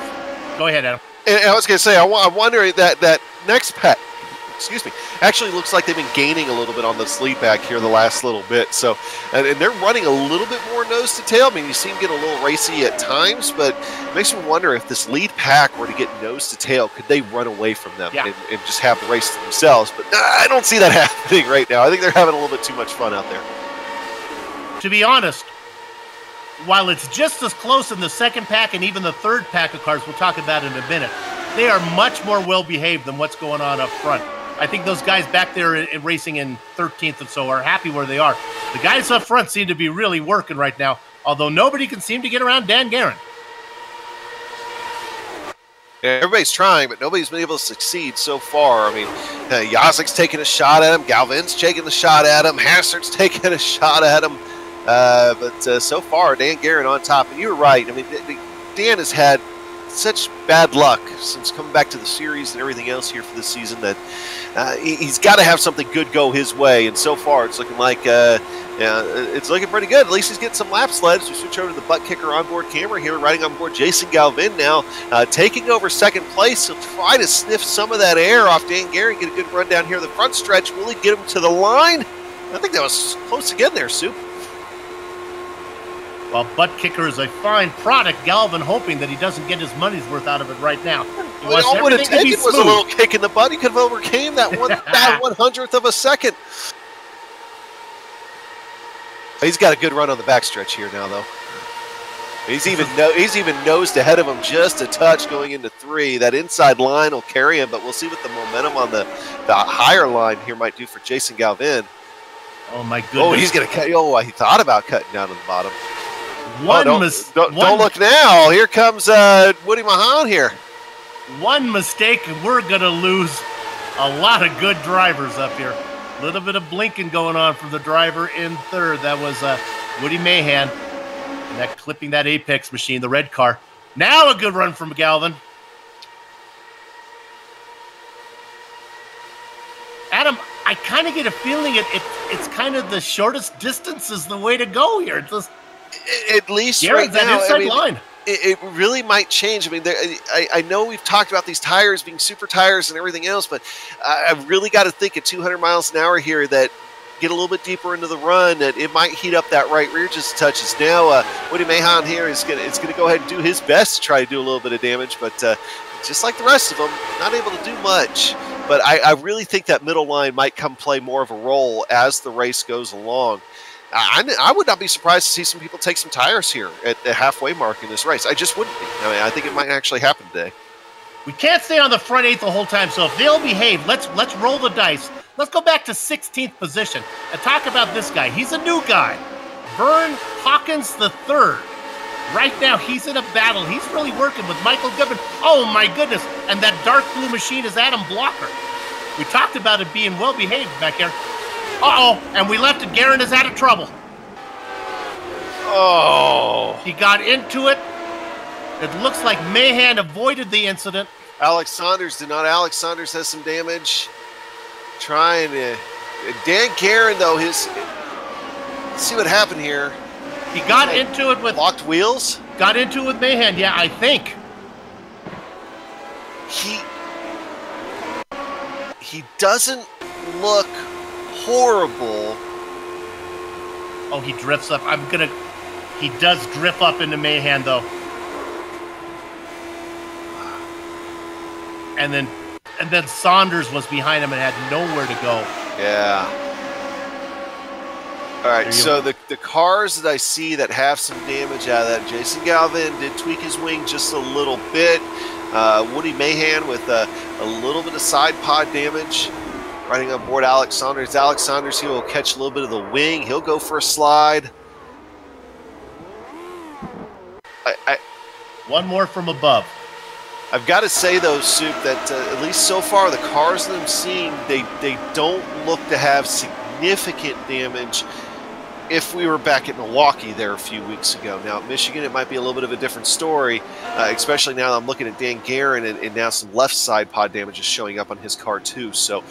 Go ahead, Adam. And I was going to say, I wonder that next pack, actually looks like they've been gaining a little bit on this lead back here the last little bit. So, and they're running a little bit more nose to tail. I mean, you see them get a little racy at times, but it makes me wonder if this lead pack were to get nose to tail, could they run away from them and just have the race to themselves? But I don't see that happening right now. I think they're having a little bit too much fun out there. To be honest, while it's just as close in the second pack and even the third pack of cars we'll talk about in a minute, they are much more well-behaved than what's going on up front. I think those guys back there in racing in 13th and so are happy where they are. The guys up front seem to be really working right now, although nobody can seem to get around Dan Guerin. Yeah, everybody's trying, but nobody's been able to succeed so far. I mean, Yazek's taking a shot at him. Galvin's taking a shot at him. Hazard's taking a shot at him. But so far, Dan Guerin on top. And you were right. I mean, Dan has had such bad luck since coming back to the series and everything else here for this season that he's got to have something good go his way. And so far, it's looking like it's looking pretty good. At least he's getting some laps led. So we switch over to the butt kicker onboard camera here, riding on board Jason Galvin now, taking over second place. He'll try to sniff some of that air off Dan Gary, get a good run down here the front stretch. Will he get him to the line? I think that was close again there, Soup. Well, butt kicker is a fine product. Galvin hoping that he doesn't get his money's worth out of it right now. All it would have taken was a little kick in the butt. He could have overcame that bad 1/100th of a second. He's got a good run on the backstretch here now, though. He's even nosed ahead of him just a touch going into 3. That inside line will carry him, but we'll see what the momentum on the higher line here might do for Jason Galvin. Oh, my goodness. Oh, he's going to cut. Oh, he thought about cutting down to the bottom. Don't look now. Here comes Woody Mahan here. One mistake, and we're going to lose a lot of good drivers up here. A little bit of blinking going on from the driver in third. That was Woody Mahan. And that clipping that Apex machine, the red car. Now a good run from Galvin. Adam, I kind of get a feeling it's kind of the shortest distance is the way to go here. It's just, at least right now, it really might change. I mean, I know we've talked about these tires being super tires and everything else, but I've really got to think at 200 miles an hour here that get a little bit deeper into the run, that it might heat up that right rear just touches. Now, Woody Mahan here is going to go ahead and do his best to try to do a little bit of damage, but just like the rest of them, not able to do much. But I really think that middle line might come play more of a role as the race goes along. I would not be surprised to see some people take some tires here at the halfway mark in this race. I just wouldn't be. I mean, I think it might actually happen today. We can't stay on the front 8 the whole time, so if they'll behave, let's roll the dice. Let's go back to 16th position and talk about this guy. He's a new guy. Vern Hawkins III. Right now, he's in a battle. He's really working with Michael Goodman. Oh, my goodness. And that dark blue machine is Adam Blocker. We talked about it being well-behaved back there. Uh-oh, and we left it. Guerin is out of trouble. Oh. He got into it. It looks like Mahan avoided the incident. Alex Saunders did not. Alex Saunders has some damage. Trying to... Dan Guerin, though, let's see what happened here. He got into it with... Locked wheels? Got into it with Mahan, yeah, I think. He doesn't look horrible. Oh, he drifts up. He does drift up into Mahan, though. And then Saunders was behind him and had nowhere to go. Yeah. All right, so the cars that I see that have some damage out of that, Jason Galvin did tweak his wing just a little bit. Woody Mahan with a little bit of side pod damage. Riding on board Alex Saunders. Alex Saunders, he will catch a little bit of the wing. He'll go for a slide. One more from above. I've got to say, though, Soup, that at least so far, the cars that I'm seeing, they don't look to have significant damage. If we were back at Milwaukee there a few weeks ago. Now, at Michigan, it might be a little bit of a different story, especially now that I'm looking at Dan Guerin, and now some left side pod damage is showing up on his car, too. So,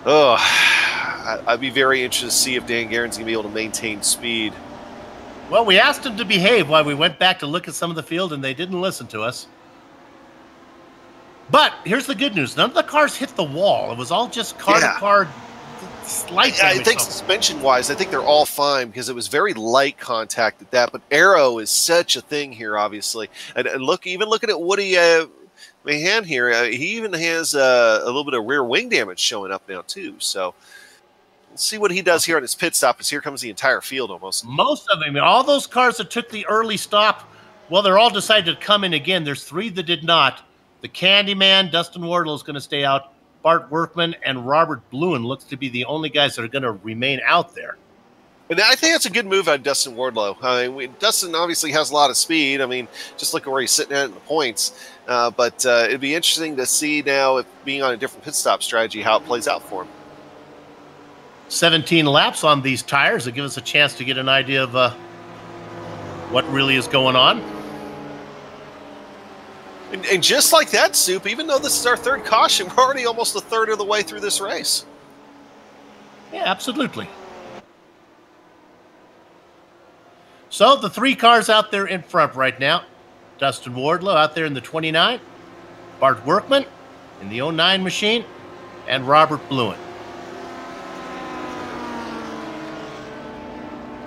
I'd be very interested to see if Dan Guerin's going to be able to maintain speed. Well, we asked him to behave while we went back to look at some of the field, and they didn't listen to us. But here's the good news. None of the cars hit the wall. It was all just car-to-car slight damage. I think suspension-wise, I think they're all fine because it was very light contact at that. But aero is such a thing here, obviously. And even looking at Woody Mahan here, he even has a little bit of rear wing damage showing up now, too. So we'll see what he does here on his pit stop, as here comes the entire field almost. Most of them, all those cars that took the early stop, well, they're all decided to come in again. There's 3 that did not. The Candyman, Dustin Wardle, is going to stay out. Bart Workman and Robert Bluen looks to be the only guys that are going to remain out there. And I think that's a good move on Dustin Wardlow. I mean, Dustin obviously has a lot of speed. I mean, just look at where he's sitting at in the points. But it'd be interesting to see now, if being on a different pit stop strategy, how it plays out for him. 17 laps on these tires will give us a chance to get an idea of what really is going on. And just like that, Soup, even though this is our third caution, we're already almost a third of the way through this race. Yeah, absolutely. So the 3 cars out there in front right now. Dustin Wardlow out there in the 29, Bart Workman in the 09 machine, and Robert Bluen.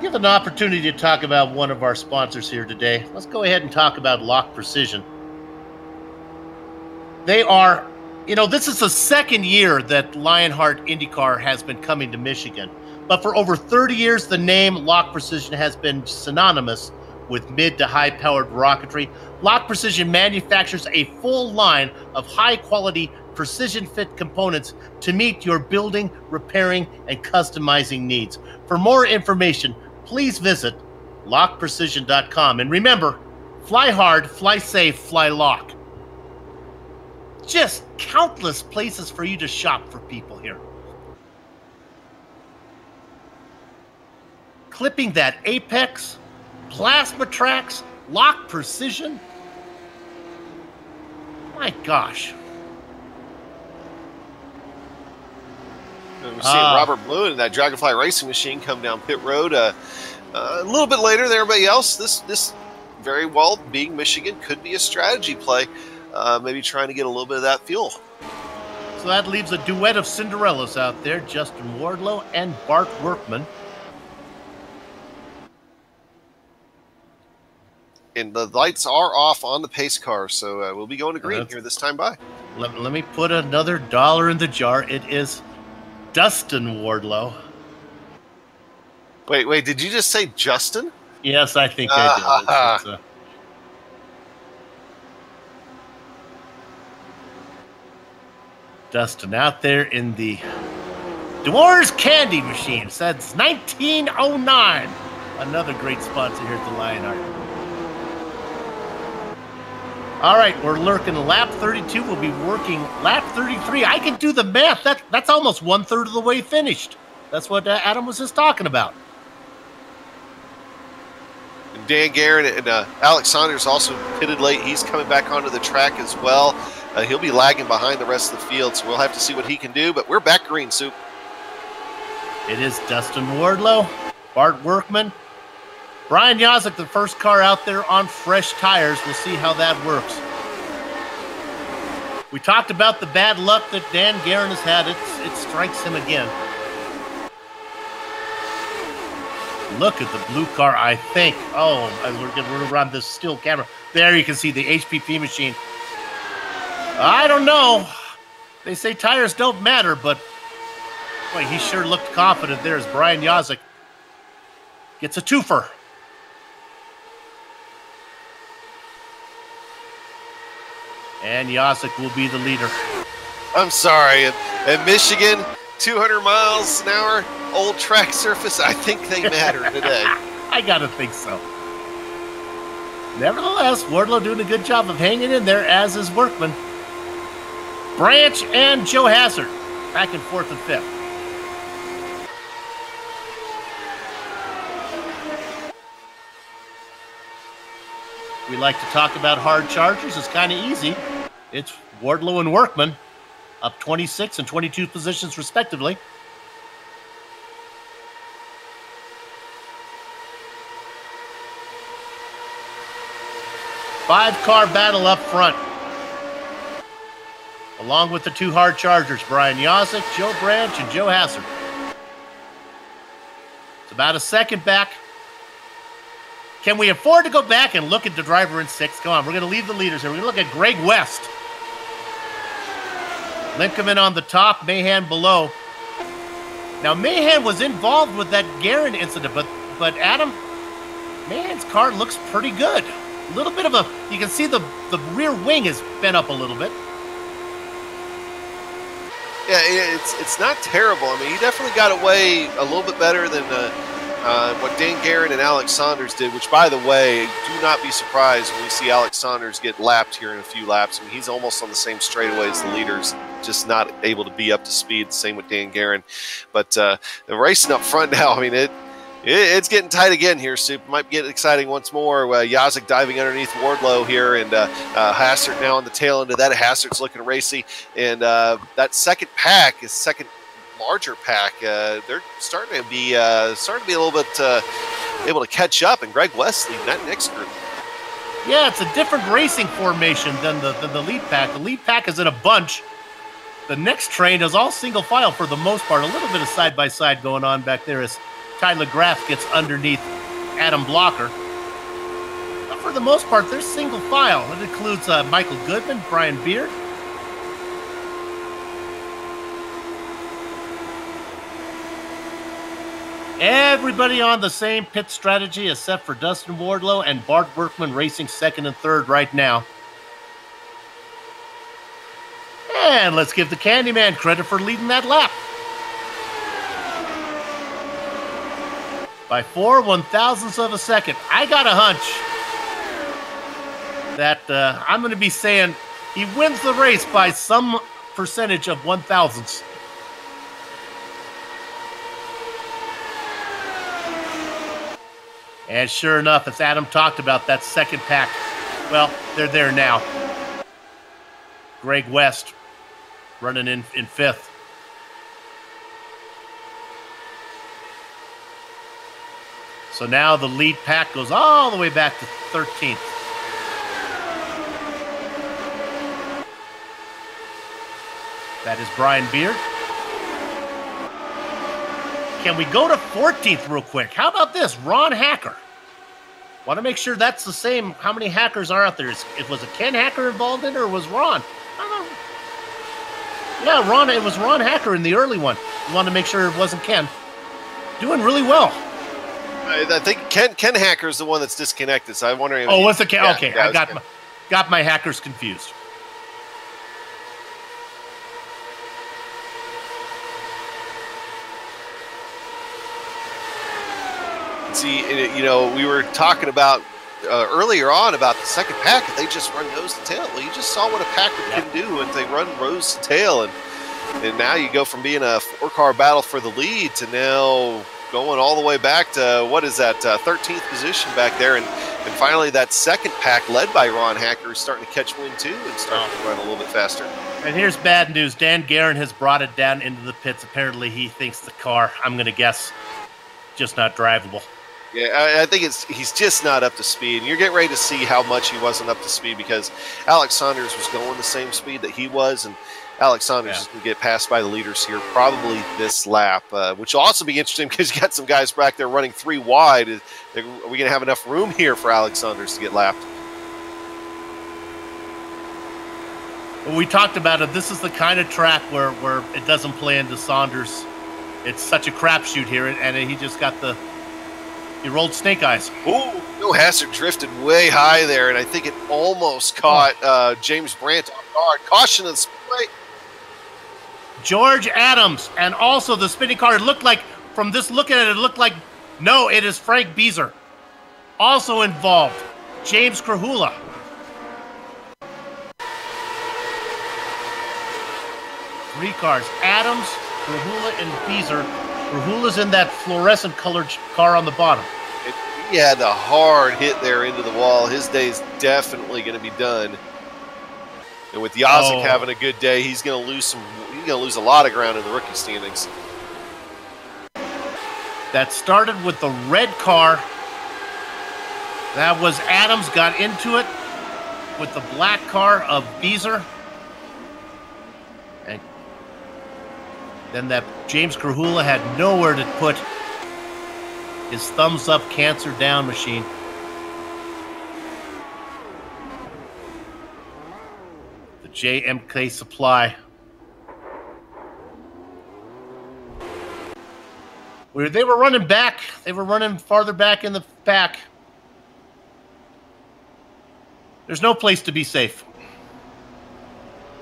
Give an opportunity to talk about one of our sponsors here today. Let's go ahead and talk about Lock Precision. They are, this is the second year that Lionheart IndyCar has been coming to Michigan. But for over 30 years, the name Lock Precision has been synonymous with mid to high-powered rocketry. Lock Precision manufactures a full line of high-quality precision-fit components to meet your building, repairing, and customizing needs. For more information, please visit lockprecision.com. And remember, fly hard, fly safe, fly lock. Just countless places for you to shop for people here. Clipping that apex, plasma tracks, Lock Precision. My gosh. And we're seeing Robert Bluen in that Dragonfly racing machine come down pit road a little bit later than everybody else. This very well, being Michigan, could be a strategy play. Maybe trying to get a little bit of that fuel. So that leaves a duet of Cinderellas out there, Justin Wardlow and Bart Workman. And the lights are off on the pace car, so we'll be going to green here this time by. Let me put another dollar in the jar. It is Dustin Wardlow. Wait, did you just say Justin? Yes, I think I did. Dustin out there in the Doors Candy Machine since 1909. Another great sponsor here at the Lionheart. All right, we're lurking lap 32. We'll be working lap 33. I can do the math. That's almost 1/3 of the way finished. That's what Adam was just talking about. And Dan Guerin and Alex Saunders also pitted late. He's coming back onto the track as well. He'll be lagging behind the rest of the field, so we'll have to see what he can do. But we're back green, Soup. It is Dustin Wardlow, Bart Workman, Brian Yazek, the first car out there on fresh tires. We'll see how that works. We talked about the bad luck that Dan Guerin has had. It strikes him again. Look at the blue car, I think. Oh, we're going to run this still camera. There you can see the HPP machine. I don't know. They say tires don't matter, but boy, he sure looked confident there as Brian Yazek gets a twofer. And Yazek will be the leader. I'm sorry. At Michigan, 200 miles an hour, old track surface, I think they matter today. I got to think so. Nevertheless, Wardlow doing a good job of hanging in there, as is Workman. Branch and Joe Hazard back in 4th and 5th. We like to talk about hard chargers. It's kind of easy. It's Wardlow and Workman up 26 and 22 positions respectively. Five-car battle up front. Along with the two hard chargers, Brian Yazek, Joe Branch, and Joe Hazard. It's about a second back. Can we afford to go back and look at the driver in 6th? Come on, we're going to leave the leaders here. We're going to look at Greg West. Lincoln on the top, Mahan below. Now, Mahan was involved with that Guerin incident, but Adam, Mahan's car looks pretty good. A little bit of a, you can see the rear wing is bent up a little bit. Yeah, it's not terrible. I mean, he definitely got away a little bit better than what Dan Guerin and Alex Saunders did, which, by the way, do not be surprised when we see Alex Saunders get lapped here in a few laps. I mean, he's almost on the same straightaway as the leaders, just not able to be up to speed. Same with Dan Guerin. But the racing up front now, I mean, It's getting tight again here, Soup. Might get exciting once more. Yazik diving underneath Wardlow here, and Hassert now on the tail end of that. Hassert's looking racy, and that second pack is second larger pack. They're starting to be a little bit able to catch up, and Greg Wesley, that next group. Yeah, it's a different racing formation than the lead pack. The lead pack is in a bunch. The next train is all single file for the most part. A little bit of side-by-side going on back there as Tyler Graff gets underneath Adam Blocker. But for the most part, they're single file. It includes Michael Goodman, Brian Beard. Everybody on the same pit strategy except for Dustin Wardlow and Bart Workman racing second and third right now. And let's give the Candyman credit for leading that lap. By 4/1000ths of a second. I got a hunch that I'm going to be saying he wins the race by some percentage of 1,000ths. And sure enough, as Adam talked about, that second pack, well, they're there now. Greg West running in fifth. So now the lead pack goes all the way back to 13th. That is Brian Beard. Can we go to 14th real quick? How about this? Ron Hacker. Want to make sure that's the same. How many hackers are out there? Was a Ken Hacker involved in it, or was Ron? I don't know. Yeah, Ron. It was Ron Hacker in the early one. We want to make sure it wasn't Ken. Doing really well. I think Ken Hacker is the one that's disconnected. So I'm wondering. Oh, was it Ken? Yeah, okay, yeah, I got my hackers confused. See, you know, we were talking about earlier on about the second pack. If they just run nose to tail, well, you just saw what a pack can do if they run nose to tail, and now you go from being a 4-car battle for the lead to now going all the way back to what is that 13th position back there, and finally that second pack led by Ron Hacker is starting to catch wind too and starting to run a little bit faster. And here's bad news. Dan Guerin has brought it down into the pits. Apparently he thinks the car, I'm going to guess, just not drivable. Yeah, I think he's just not up to speed. And you're getting ready to see how much he wasn't up to speed because Alex Saunders was going the same speed that he was, and Alex Saunders is going to get passed by the leaders here probably this lap, which will also be interesting because you got some guys back there running 3 wide. Are we going to have enough room here for Alex Saunders to get lapped? Well, we talked about it. This is the kind of track where it doesn't play into Saunders. It's such a crapshoot here, and he just got he rolled snake eyes. Ooh, no, Hassert drifted way high there, and I think it almost caught James Brandt off guard. Caution of the speedway. George Adams, and also the spinning car. It looked like, from this looking at it, it looked like, no, it is Frank Beezer. Also involved, James Krahula. Three cars, Adams, Krahula, and Beezer. Krahula's in that fluorescent colored car on the bottom. He had a hard hit there into the wall. His day's definitely going to be done. And with Yazik having a good day, he's going to lose a lot of ground in the rookie standings. That started with the red car. That was Adams got into it with the black car of Beezer. And then that James Krahula had nowhere to put his thumbs up, cancer down machine. The JMK Supply. They were running back. They were running farther back in the pack. There's no place to be safe.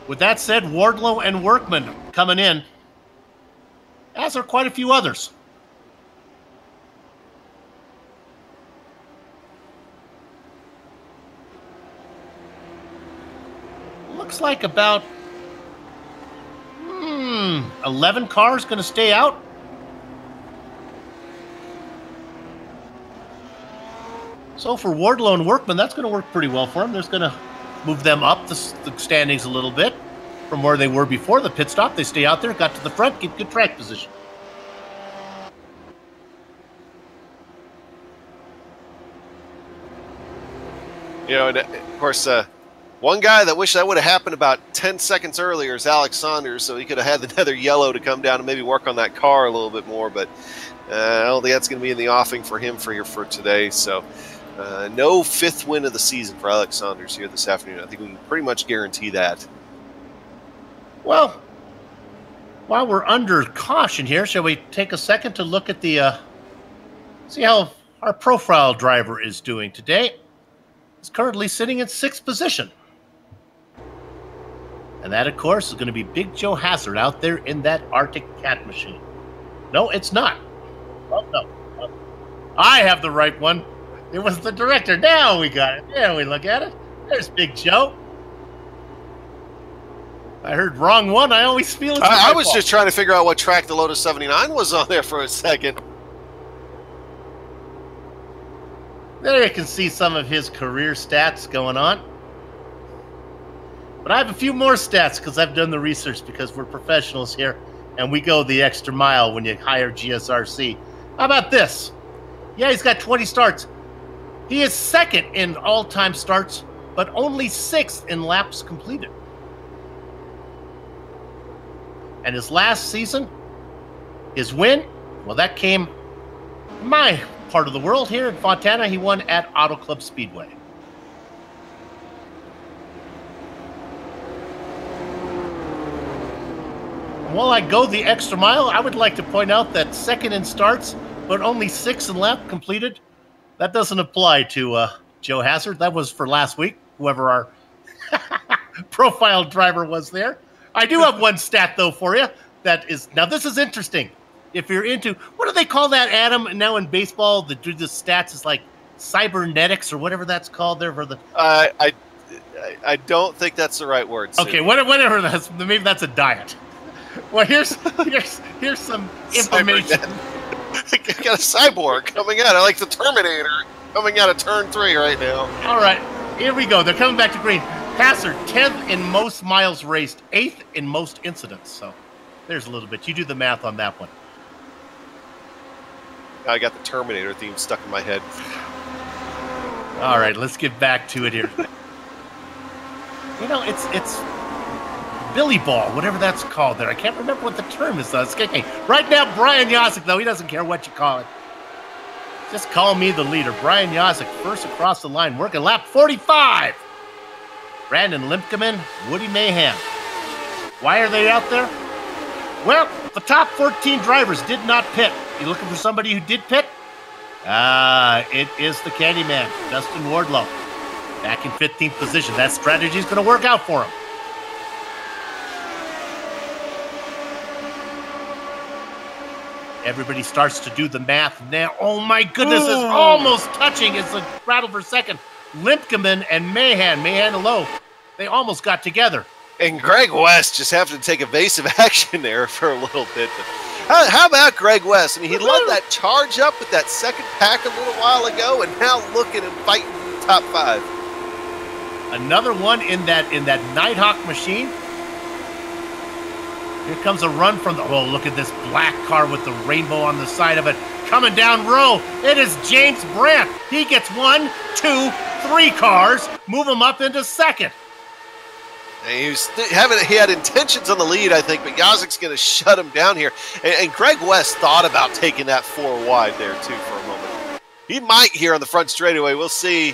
With that said, Wardlow and Workman coming in, as are quite a few others. Looks like about 11 cars going to stay out. So for Wardlow and Workman, that's going to work pretty well for him. There's going to move them up the standings a little bit from where they were before the pit stop. They stay out there, got to the front, get good track position. You know, and of course, one guy that wished that would have happened about 10 seconds earlier is Alex Saunders, so he could have had another yellow to come down and maybe work on that car a little bit more, but I don't think that's going to be in the offing for him for today. So no 5th win of the season for Alex Saunders here this afternoon. I think we can pretty much guarantee that. Well, while we're under caution here, shall we take a second to look at the see how our profile driver is doing today? He's currently sitting in 6th position. And that, of course, is going to be Big Joe Hazard out there in that Arctic Cat machine. No, it's not. Oh, no. I have the right one. It was the director. Now we got it. There we look at it. There's Big Joe. I heard wrong one. I always feel it's I was just trying to figure out what track the Lotus 79 was on there for a second. There you can see some of his career stats going on. But I have a few more stats because I've done the research, because we're professionals here and we go the extra mile when you hire GSRC. How about this? Yeah, he's got 20 starts. He is 2nd in all-time starts, but only 6th in laps completed. And his last season, his win, well, that came in my part of the world here in Fontana. He won at Auto Club Speedway. While I go the extra mile, I would like to point out that 2nd in starts, but only 6th in lap completed. That doesn't apply to Joe Hazard. That was for last week, whoever our profile driver was there. I do have one stat, though, for you. That is, now this is interesting. If you're into, what do they call that, Adam? Now in baseball, the stats is like cybernetics or whatever that's called there for the. I don't think that's the right word. Okay, whatever that's, maybe that's a diet. Well, here's some information. Got a cyborg coming out. I like the Terminator coming out of turn 3 right now. All right, here we go. They're coming back to green. Hazard, 10th in most miles raced, 8th in most incidents. So there's a little bit. You do the math on that one. I got the Terminator theme stuck in my head. All right, let's get back to it here. You know, it's Billy Ball, whatever that's called there. I can't remember what the term is, though. Okay. Right now, Brian Yosick, though, he doesn't care what you call it. Just call me the leader. Brian Yosick, first across the line, working lap 45. Brandon Limpkeman, Woody Mayhem. Why are they out there? Well, the top 14 drivers did not pit. You looking for somebody who did pit? It is the Candyman, Dustin Wardlow. Back in 15th position. That strategy is going to work out for him. Everybody starts to do the math now. Oh, my goodness, it's almost touching. It's a battle for second. Limpkeman and Mahan Lowe, they almost got together. And Greg West just having to take evasive action there for a little bit. How about Greg West? I mean, he led that charge up with that second pack a little while ago, and now looking and fighting top 5. Another one in that Nighthawk machine. Here comes a run from the, oh, look at this black car with the rainbow on the side of it. Coming down row, it is James Brandt. He gets 1, 2, 3 cars, move him up into second. And he had intentions on the lead, I think, but Yosick's going to shut him down here. And Greg West thought about taking that 4 wide there, too, for a moment. He might here on the front straightaway. We'll see.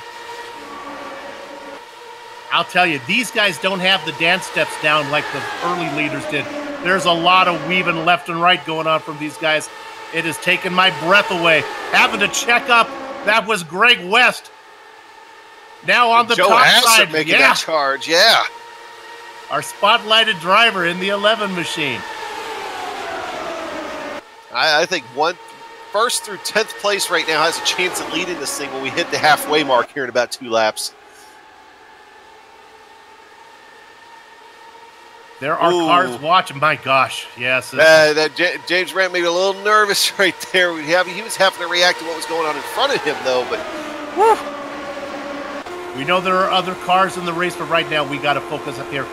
I'll tell you, these guys don't have the dance steps down like the early leaders did. There's a lot of weaving left and right going on from these guys. It has taken my breath away. Having to check up, that was Greg West. Now on the Joe top Hazard side. making that charge, yeah. Our spotlighted driver in the 11 machine. I think first through 10th place right now has a chance of leading this thing when we hit the halfway mark here in about 2 laps. There are cars watching. My gosh, yes. James Brandt made me a little nervous right there. He was having to react to what was going on in front of him, though. But We know there are other cars in the race, but right now we got to focus up here.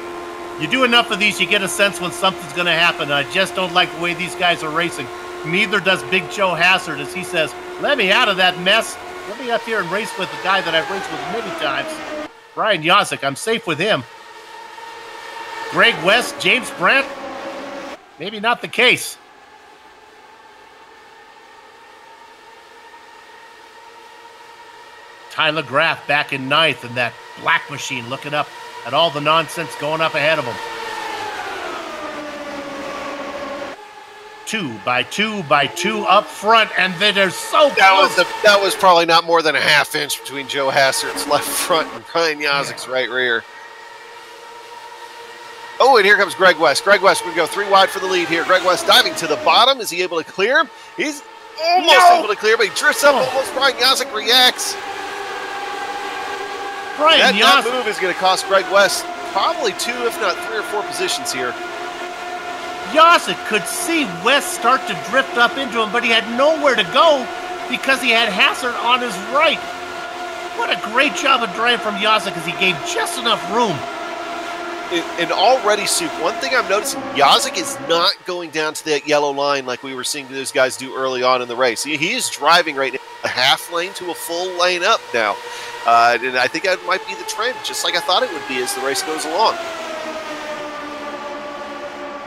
You do enough of these, you get a sense when something's going to happen. I just don't like the way these guys are racing. Neither does Big Joe Hassard, as he says, let me out of that mess. Let me up here and race with the guy that I've raced with many times. Brian Yosick, I'm safe with him. Greg West, James Brandt, maybe not the case. Tyler Graff back in ninth in that black machine, looking up at all the nonsense going up ahead of him. 2 by 2 by 2 up front, and then they're so close. That was probably not more than a half inch between Joe Hassard's left front and Brian Yosick's right rear. Oh, and here comes Greg West. Greg West, we go 3 wide for the lead here. Greg West diving to the bottom. Is he able to clear? He's almost able to clear, but he drifts up almost. Brian Yosick reacts. That move is going to cost Greg West probably 2, if not 3 or 4 positions here. Yosick could see West start to drift up into him, but he had nowhere to go because he had Hassard on his right. What a great job of driving from Yosick, as he gave just enough room. And already, Soup, one thing I'm noticing, Yosick is not going down to that yellow line like we were seeing those guys do early on in the race. He is driving right now a half lane to a full lane up now. And I think that might be the trend, just like I thought it would be as the race goes along.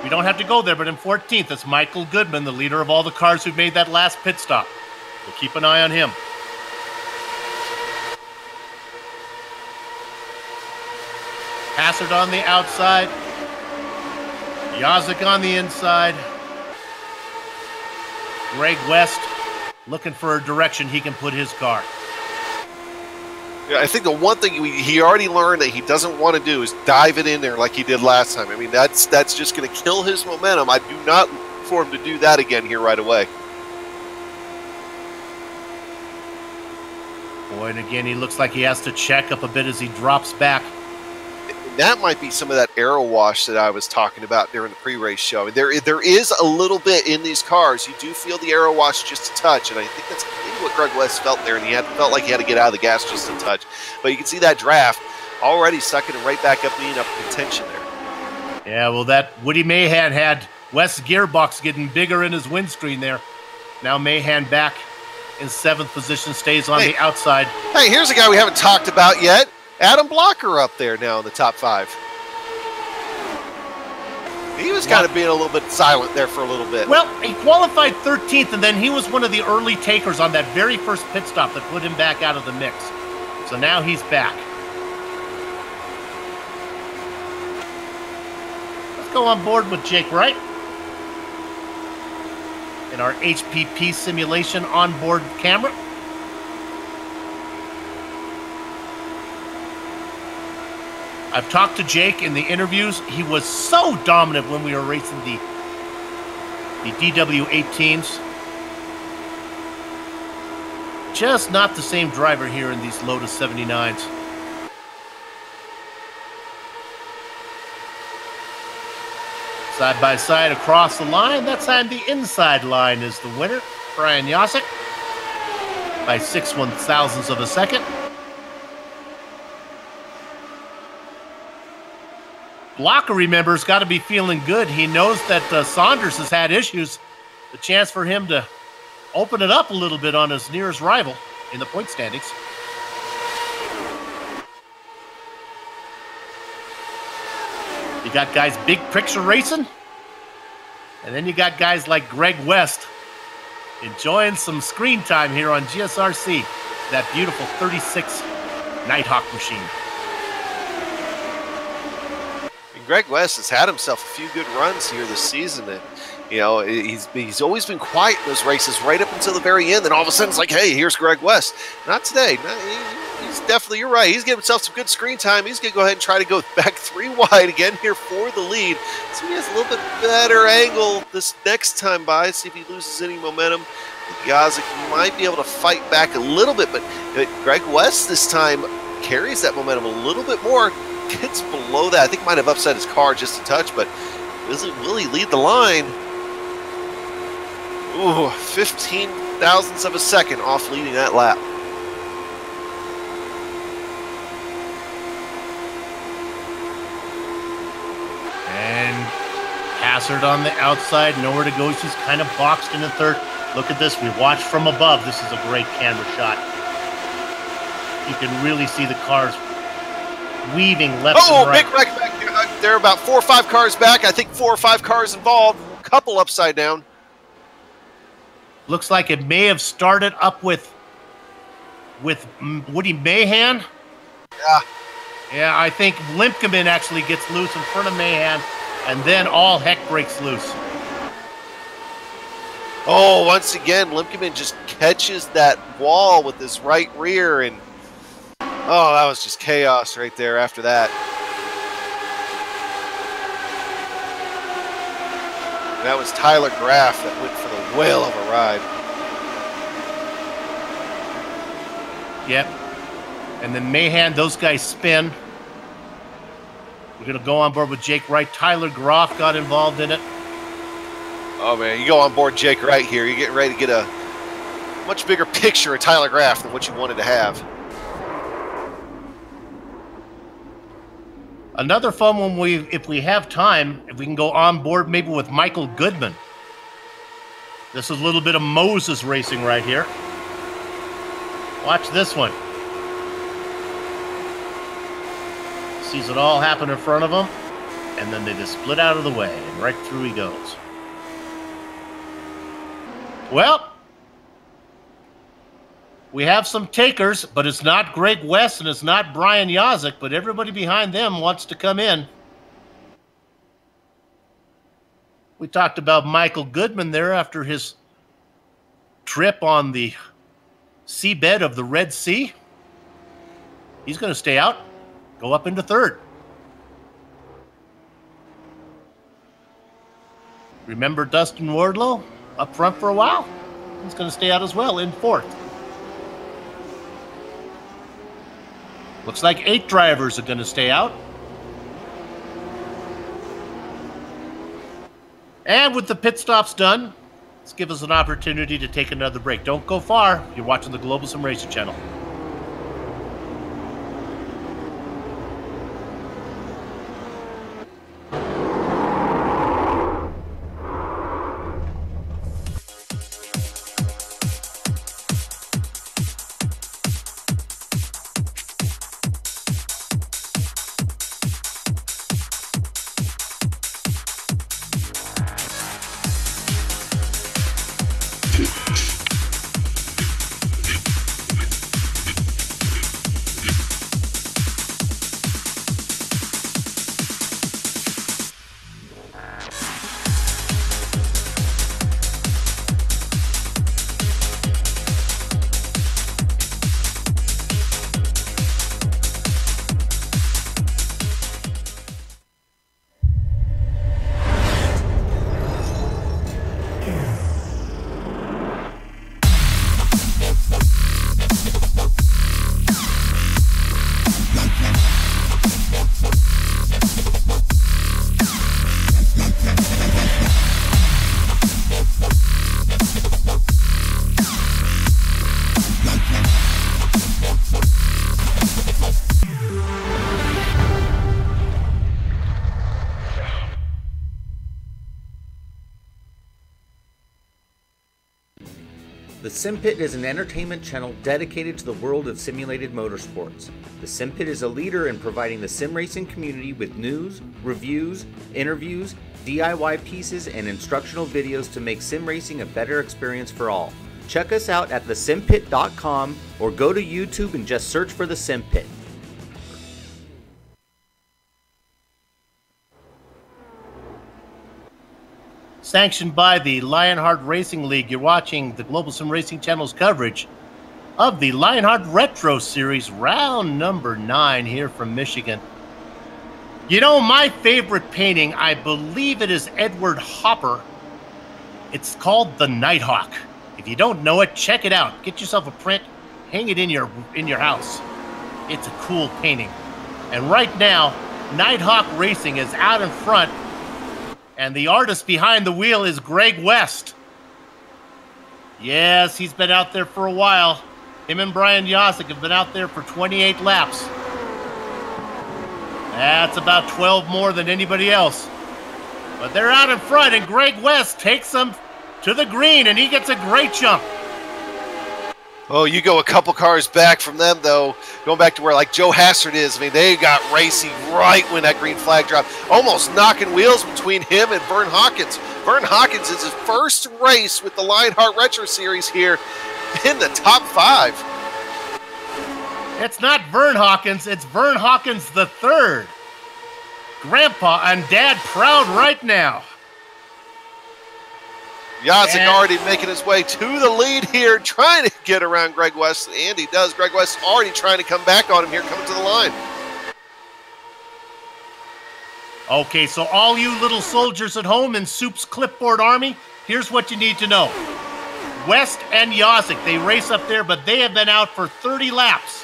We don't have to go there, but in 14th, it's Michael Goodman, the leader of all the cars who made that last pit stop. We'll keep an eye on him. Hassard on the outside. Yosick on the inside. Greg West looking for a direction he can put his car. Yeah, I think the one thing he already learned that he doesn't want to do is dive it in there like he did last time. I mean, that's just going to kill his momentum. I do not look for him to do that again here right away. Boy, and again, he looks like he has to check up a bit as he drops back. That might be some of that aero wash that I was talking about during the pre-race show. I mean, there is a little bit in these cars. You do feel the aero wash just a touch, and I think that's maybe what Greg West felt there, and he felt like he had to get out of the gas just a touch. But you can see that draft already sucking it right back up, being up contention there. Yeah, well, that Woody Mahan had West's gearbox getting bigger in his windscreen there. Now Mahan back in 7th position, stays on the outside. Hey, here's a guy we haven't talked about yet. Adam Blocker up there now in the top 5. He was kind of being a little bit silent there for a little bit. Well, he qualified 13th, and then he was one of the early takers on that very first pit stop that put him back out of the mix. So now he's back. Let's go on board with Jake Wright in our HPP simulation onboard camera. I've talked to Jake in the interviews. He was so dominant when we were racing the DW18s. Just not the same driver here in these Lotus 79s. Side by side across the line. That time the inside line is the winner. Brian Yosick by 6/1000ths of a second. Blocker, remembers, got to be feeling good. He knows that Saunders has had issues. The chance for him to open it up a little bit on his nearest rival in the point standings. You got guys big picture racing, and then you got guys like Greg West enjoying some screen time here on GSRC, that beautiful 36 Nighthawk machine. Greg West has had himself a few good runs here this season, and you know he's always been quiet in those races right up until the very end. Then all of a sudden it's like, hey, here's Greg West. Not today. He's definitely, you're right. He's getting himself some good screen time. He's going to go ahead and try to go back 3 wide again here for the lead. So he has a little bit better angle this next time by. See if he loses any momentum. Yosick might be able to fight back a little bit, but Greg West this time carries that momentum a little bit more. Gets below that. I think might have upset his car just a touch, but will he lead the line? Ooh, 15/1000ths of a second off leading that lap. Hazard on the outside, nowhere to go. She's kind of boxed in the third. Look at this. We watched from above. This is a great camera shot. You can really see the cars weaving left and right. Big wreck back there. They're about 4 or 5 cars back. I think 4 or 5 cars involved. A couple upside down. Looks like it may have started up with Woody Mahan. Yeah. Yeah, I think Limpkeman actually gets loose in front of Mahan, and then all heck breaks loose. Oh, once again, Limpkeman just catches that wall with his right rear, and oh, that was just chaos right there after that. That was Tyler Graff that went for the whale of a ride. Yep. And then Mahan, those guys spin. We're going to go on board with Jake Wright. Tyler Groff got involved in it. Oh, man, you go on board Jake Wright here. You're getting ready to get a much bigger picture of Tyler Graff than what you wanted to have. Another fun one, if we have time, if we can go on board maybe with Michael Goodman. This is a little bit of Moses racing right here. Watch this one. Sees it all happen in front of him, and then they just split out of the way, and right through he goes. Well, we have some takers, but it's not Greg West and it's not Brian Yazik, but everybody behind them wants to come in. We talked about Michael Goodman there after his trip on the seabed of the Red Sea. He's going to stay out, go up into third. Remember Dustin Wardlow up front for a while? He's going to stay out as well in fourth. Looks like 8 drivers are going to stay out. And with the pit stops done, let's give us an opportunity to take another break. Don't go far. You're watching the Global SimRacing Channel. The Sim Pit is an entertainment channel dedicated to the world of simulated motorsports. The Sim Pit is a leader in providing the sim racing community with news, reviews, interviews, DIY pieces, and instructional videos to make sim racing a better experience for all. Check us out at thesimpit.com or go to YouTube and just search for The Sim Pit. Sanctioned by the Lionheart Racing League, you're watching the Global SimRacing Channel's coverage of the Lionheart Retro Series, round number 9 here from Michigan. You know, my favorite painting, I believe it is Edward Hopper. It's called the Nighthawk. If you don't know it, check it out. Get yourself a print, hang it in your house. It's a cool painting. And right now, Nighthawk Racing is out in front, and the artist behind the wheel is Greg West. Yes, he's been out there for a while. Him and Brian Yazik have been out there for 28 laps. That's about 12 more than anybody else. But they're out in front, and Greg West takes them to the green, and he gets a great jump. Oh, you go a couple cars back from them, though, going back to where, like, Joe Hassard is. I mean, they got racing right when that green flag dropped, almost knocking wheels between him and Vern Hawkins. Vern Hawkins is his first race with the Lionheart Retro Series here in the top 5. It's not Vern Hawkins, it's Vern Hawkins the third. Grandpa and Dad proud right now. Yazik already making his way to the lead here, trying to get around Greg West, and he does. Greg West already trying to come back on him here, coming to the line. Okay, so all you little soldiers at home in Soup's clipboard army, here's what you need to know. West and Yazik, they race up there, but they have been out for 30 laps.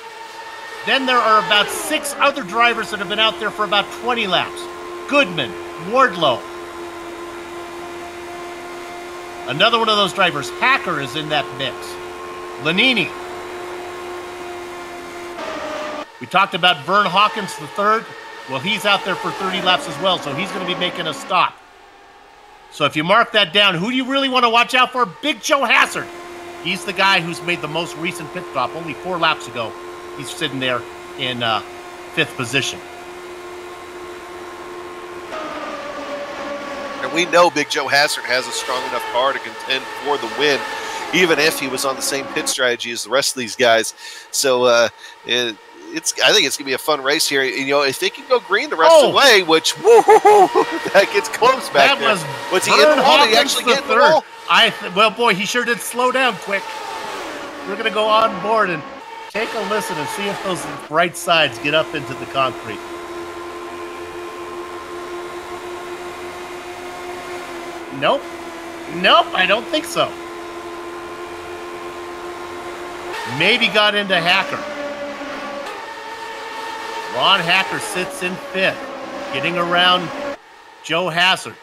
Then there are about 6 other drivers that have been out there for about 20 laps. Goodman, Wardlow. Another one of those drivers, Hacker, is in that mix. Lanini. We talked about Vern Hawkins the third. Well, he's out there for 30 laps as well, so he's going to be making a stop. So if you mark that down, who do you really want to watch out for? Big Joe Hassard. He's the guy who's made the most recent pit stop, only 4 laps ago. He's sitting there in 5th position. And we know Big Joe Hassard has a strong enough car to contend for the win, even if he was on the same pit strategy as the rest of these guys. So I think it's going to be a fun race here. You know, if they can go green the rest of the way, which, woo, that gets close back there. Was he in the wall? Did he actually get in the wall? Well, boy, he sure did slow down quick. We're going to go on board and take a listen and see if those right sides get up into the concrete. Nope. Nope, I don't think so. Maybe got into Hacker. Ron Hacker sits in 5th, getting around Joe Hassard.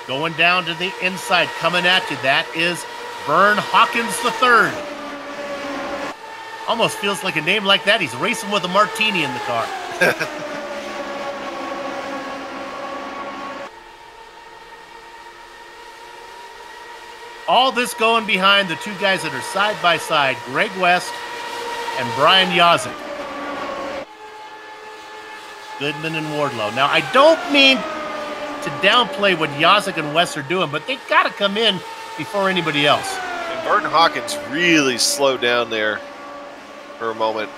Going down to the inside, coming at you. That is Vern Hawkins III. Almost feels like a name like that. He's racing with a martini in the car. All this going behind the 2 guys that are side by side, Greg West and Brian Yazik. Goodman and Wardlow. Now, I don't mean to downplay what Yazik and West are doing, but they've got to come in before anybody else. And Vern Hawkins really slowed down there for a moment.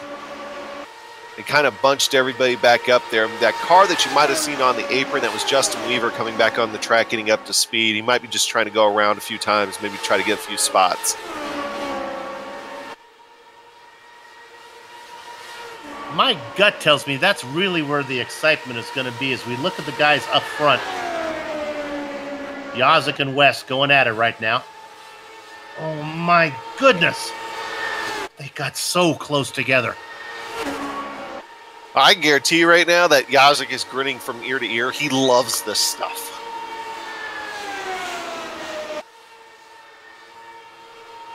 It kind of bunched everybody back up there. That car that you might have seen on the apron, that was Justin Weaver coming back on the track, getting up to speed. He might be just trying to go around a few times, maybe try to get a few spots. My gut tells me that's really where the excitement is going to be as we look at the guys up front. Yazik and West going at it right now. Oh my goodness. They got so close together. I can guarantee you right now that Yazik is grinning from ear to ear. He loves this stuff.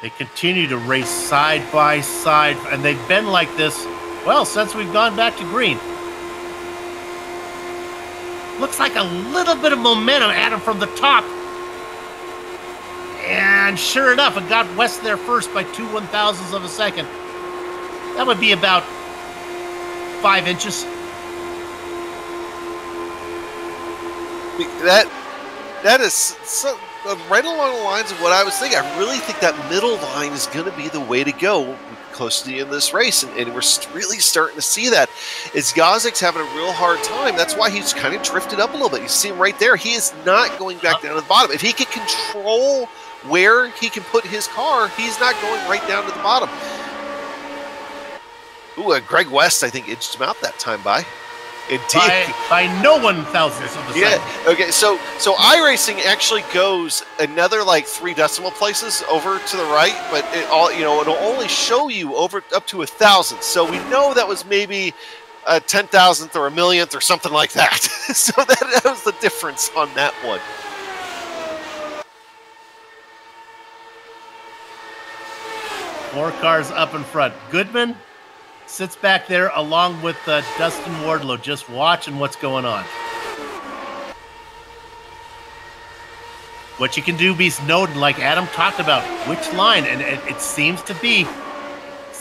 They continue to race side by side, and they've been like this, well, since we've gone back to green. Looks like a little bit of momentum at him from the top. And sure enough, it got West there first by 2 1/1000ths of a second. That would be about 5 inches. That is so, right along the lines of what I was thinking. I really think that middle line is going to be the way to go close to the end of this race, and we're really starting to see that. As Yazik's having a real hard time, that's why he's kind of drifted up a little bit. You see him right there. He is not going back down to the bottom. If he can control where he can put his car, he's not going right down to the bottom. Ooh, Greg West, I think, edged him out that time by no 1/1000ths of a second. Yeah. Okay. So iRacing actually goes another like 3 decimal places over to the right, but it'll only show you over up to 1,000. So we know that was maybe a 10,000th or a millionth or something like that. So that was the difference on that one. Four cars up in front. Goodman, sits back there along with Dustin Wardlow, just watching what's going on. What you can do be noted, like Adam talked about, which line, and it seems to be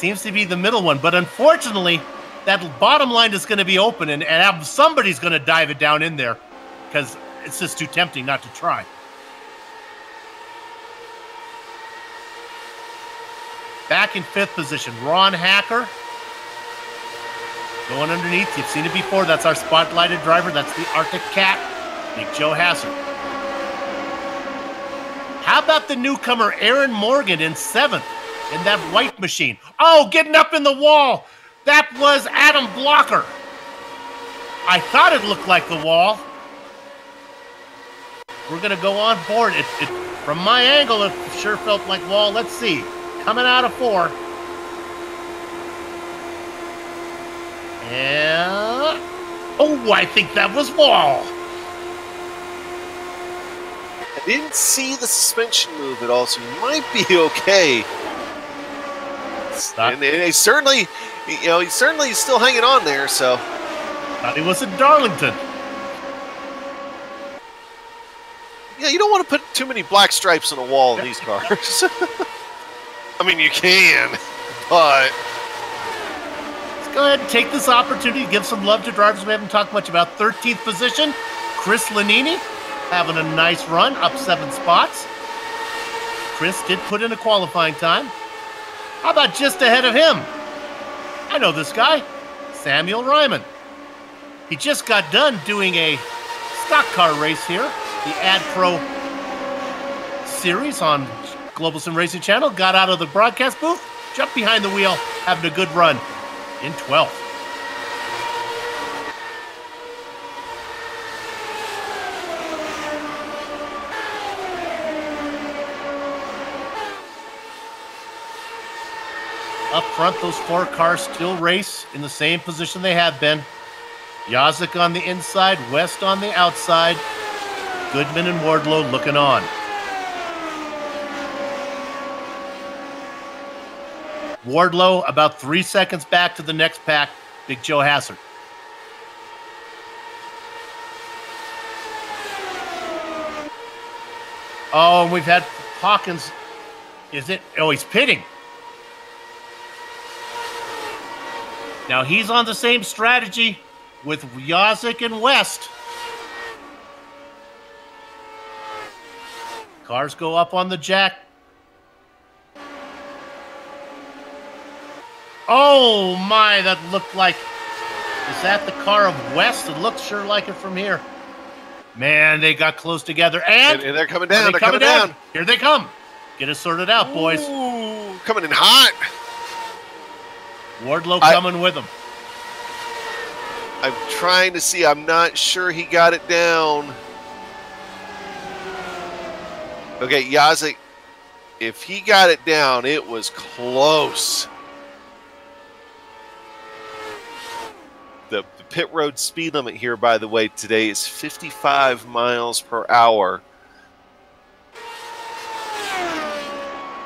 the middle one. But unfortunately, that bottom line is going to be open, and somebody's going to dive it down in there because it's just too tempting not to try. Back in 5th position, Ron Hacker. Going underneath, you've seen it before. That's our spotlighted driver. That's the Arctic Cat, Big Joe Hassard. How about the newcomer Aaron Morgan in 7th in that white machine? Oh, getting up in the wall. That was Adam Blocker. I thought it looked like the wall. We're going to go on board. From my angle, it sure felt like wall. Let's see. Coming out of 4. And... oh, I think that was wall. I didn't see the suspension move at all, so you might be okay. And he's certainly, he's still hanging on there, so. Thought he was in Darlington. Yeah, you don't want to put too many black stripes on a wall in these cars. I mean, you can, but... let's go ahead and take this opportunity to give some love to drivers we haven't talked much about. 13th position, Chris Lanini, having a nice run, up 7 spots. Chris did put in a qualifying time. How about just ahead of him? I know this guy, Samuel Ryman. He just got done doing a stock car race here, the Ad Pro series on Global SimRacing Channel. Got out of the broadcast booth, jumped behind the wheel, having a good run in 12th. Up front, those 4 cars still race in the same position they have been. Yazik on the inside, West on the outside. Goodman and Wardlow looking on. Wardlow about 3 seconds back to the next pack, Big Joe Hassard. Oh, and we've had Hawkins. Is it? Oh, he's pitting. Now he's on the same strategy with Yazik and West. Cars go up on the jack. Oh my, that looked like, is that the car of West? It looks sure like it from here. Man, they got close together, and they're coming down. They're coming down. Here they come. Get it sorted out, boys. Ooh, coming in hot. Wardlow coming with him. I'm trying to see. I'm not sure he got it down. Okay, Yazik, if he got it down, it was close. The pit road speed limit here, by the way, today is 55 miles per hour.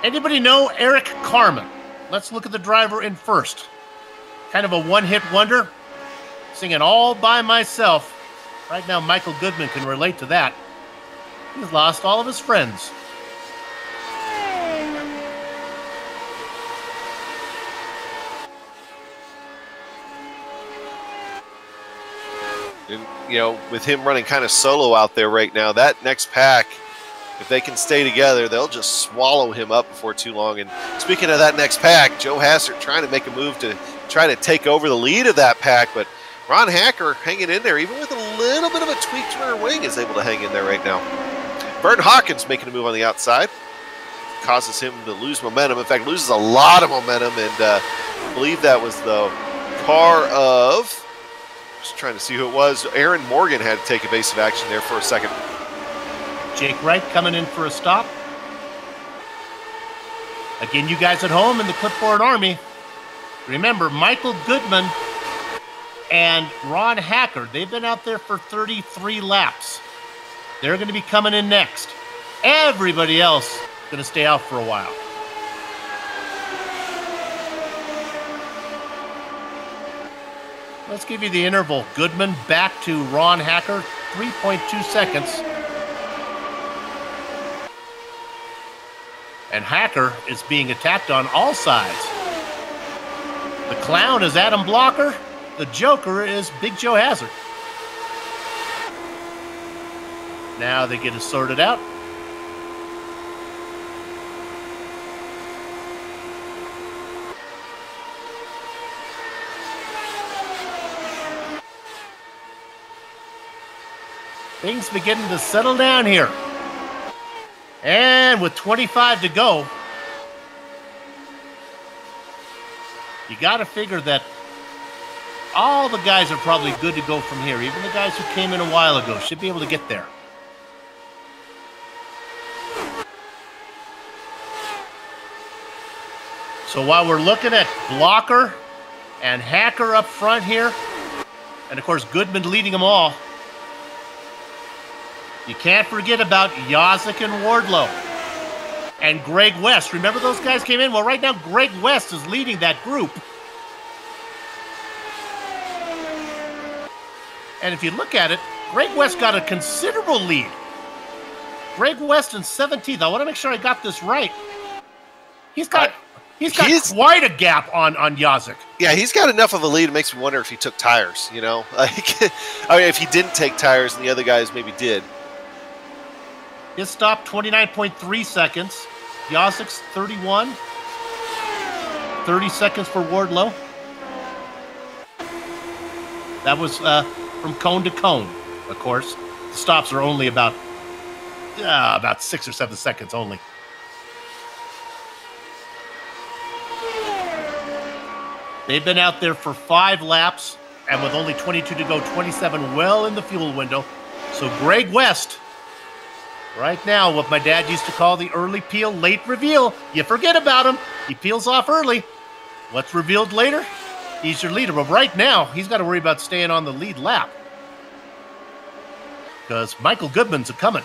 Anybody know Eric Carmen? Let's look at the driver in first. Kind of a one-hit wonder. Singing all by myself. Right now, Michael Goodman can relate to that. He's lost all of his friends. And, with him running kind of solo out there right now, that next pack, if they can stay together, they'll just swallow him up before too long. And speaking of that next pack, Joe Hassard trying to make a move to try to take over the lead of that pack, but Ron Hacker hanging in there, even with a little bit of a tweaked rear wing, is able to hang in there right now. Vern Hawkins making a move on the outside. Causes him to lose momentum. In fact, loses a lot of momentum, and I believe that was the car of, just trying to see who it was, Aaron Morgan had to take evasive action there for a second. Jake Wright coming in for a stop. Again, you guys at home in the Clipboard Army, remember Michael Goodman and Ron Hacker, they've been out there for 33 laps. They're going to be coming in next. Everybody else is going to stay out for a while. Let's give you the interval. Goodman back to Ron Hacker, 3.2 seconds. And Hacker is being attacked on all sides. The clown is Adam Blocker. The Joker is Big Joe Hazard. Now they get it sorted out. Things beginning to settle down here. And with 25 to go, you got to figure that all the guys are probably good to go from here. Even the guys who came in a while ago should be able to get there. So while we're looking at Blocker and Hacker up front here, and of course Goodman leading them all, you can't forget about Yazik and Wardlow and Greg West. Remember those guys came in? Well, right now Greg West is leading that group. And if you look at it, Greg West got a considerable lead. Greg West in 17th. I want to make sure I got this right. He's got quite a gap on Yazik. Yeah, he's got enough of a lead. It makes me wonder if he took tires, you know? Like, I mean, if he didn't take tires and the other guys maybe did. His stop, 29.3 seconds. Yazik's 31. 30 seconds for Wardlow. That was from cone to cone, of course. The stops are only about 6 or 7 seconds only. They've been out there for 5 laps, and with only 22 to go, 27 well in the fuel window. So Greg West, right now, what my dad used to call the early peel, late reveal. You forget about him. He peels off early. What's revealed later? He's your leader. But right now, he's got to worry about staying on the lead lap. Because Michael Goodman's a-coming.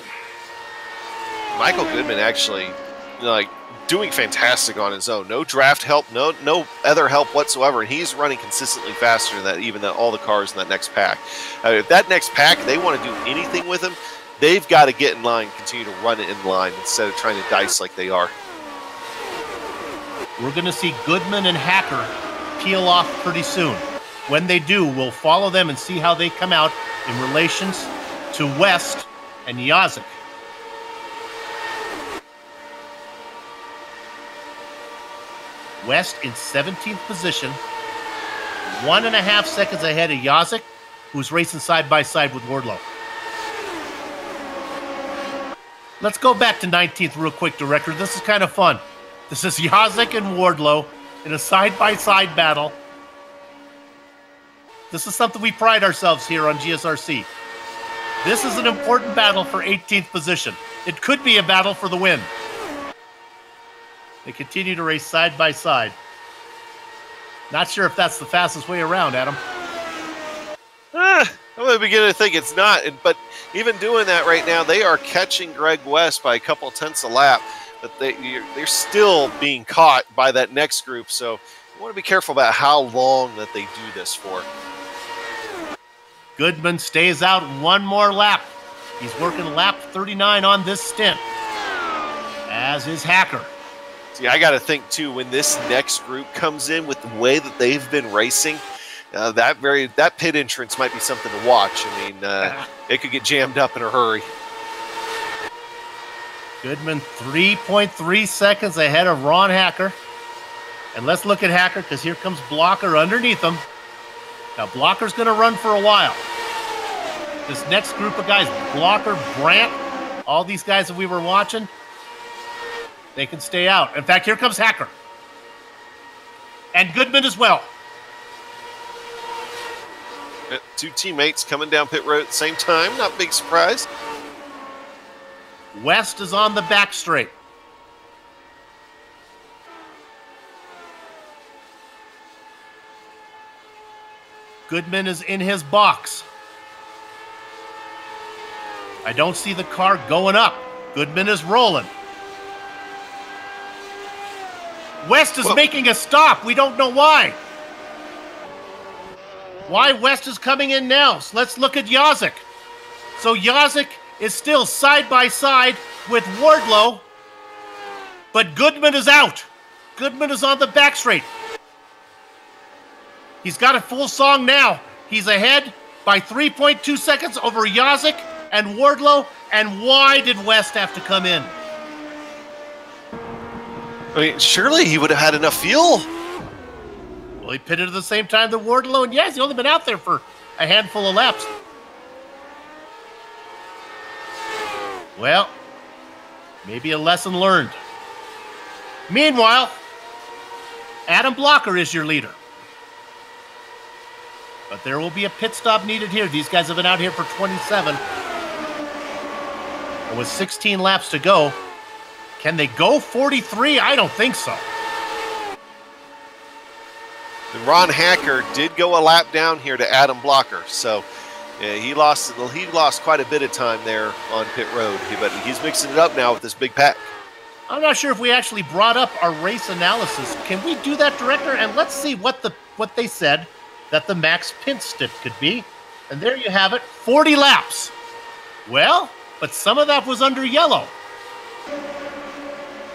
Michael Goodman actually, like, doing fantastic on his own. No draft help, no other help whatsoever. And he's running consistently faster than all the cars in that next pack. If that next pack, they want to do anything with him, they've got to get in line, continue to run it in line instead of trying to dice like they are. We're going to see Goodman and Hacker peel off pretty soon. When they do, we'll follow them and see how they come out in relations to West and Yazik. West in 17th position, 1.5 seconds ahead of Yazik, who's racing side by side with Wardlow. Let's go back to 19th real quick, Director. This is kind of fun. This is Yazik and Wardlow in a side-by-side battle. This is something we pride ourselves here on GSRC. This is an important battle for 18th position. It could be a battle for the win. They continue to race side by side. Not sure if that's the fastest way around, Adam. I'm beginning to think it's not. But even doing that right now, they are catching Greg West by a couple tenths a lap. But they're still being caught by that next group. So you want to be careful about how long that they do this for. Goodman stays out one more lap. He's working lap 39 on this stint, as is Hacker. See, I got to think, too, when this next group comes in with the way that they've been racing, that pit entrance might be something to watch. I mean, it could get jammed up in a hurry. Goodman 3.3 seconds ahead of Ron Hacker. And let's look at Hacker, because here comes Blocker underneath him. Now, Blocker's going to run for a while. This next group of guys, Blocker, Brandt, all these guys that we were watching, they can stay out. In fact, here comes Hacker. And Goodman as well. Two teammates coming down pit road at the same time. Not a big surprise. West is on the back straight. Goodman is in his box. I don't see the car going up. Goodman is rolling. West is making a stop. We don't know why. Why West is coming in now? So let's look at Yazik. So Yazik is still side by side with Wardlow, but Goodman is out. Goodman is on the back straight. He's got a full song now. He's ahead by 3.2 seconds over Yazik and Wardlow. And why did West have to come in? I mean, surely he would have had enough fuel. Well, he pitted at the same time that Wardlow, and yes, he's only been out there for a handful of laps. Well, maybe a lesson learned. Meanwhile, Adam Blocker is your leader. But there will be a pit stop needed here. These guys have been out here for 27. And with 16 laps to go, can they go 43? I don't think so. And Ron Hacker did go a lap down here to Adam Blocker, so he lost quite a bit of time there on pit road. But he's mixing it up now with this big pack. I'm not sure if we actually brought up our race analysis. Can we do that, Director? And let's see what they said that the max pit stint could be. And there you have it, 40 laps. Well, but some of that was under yellow.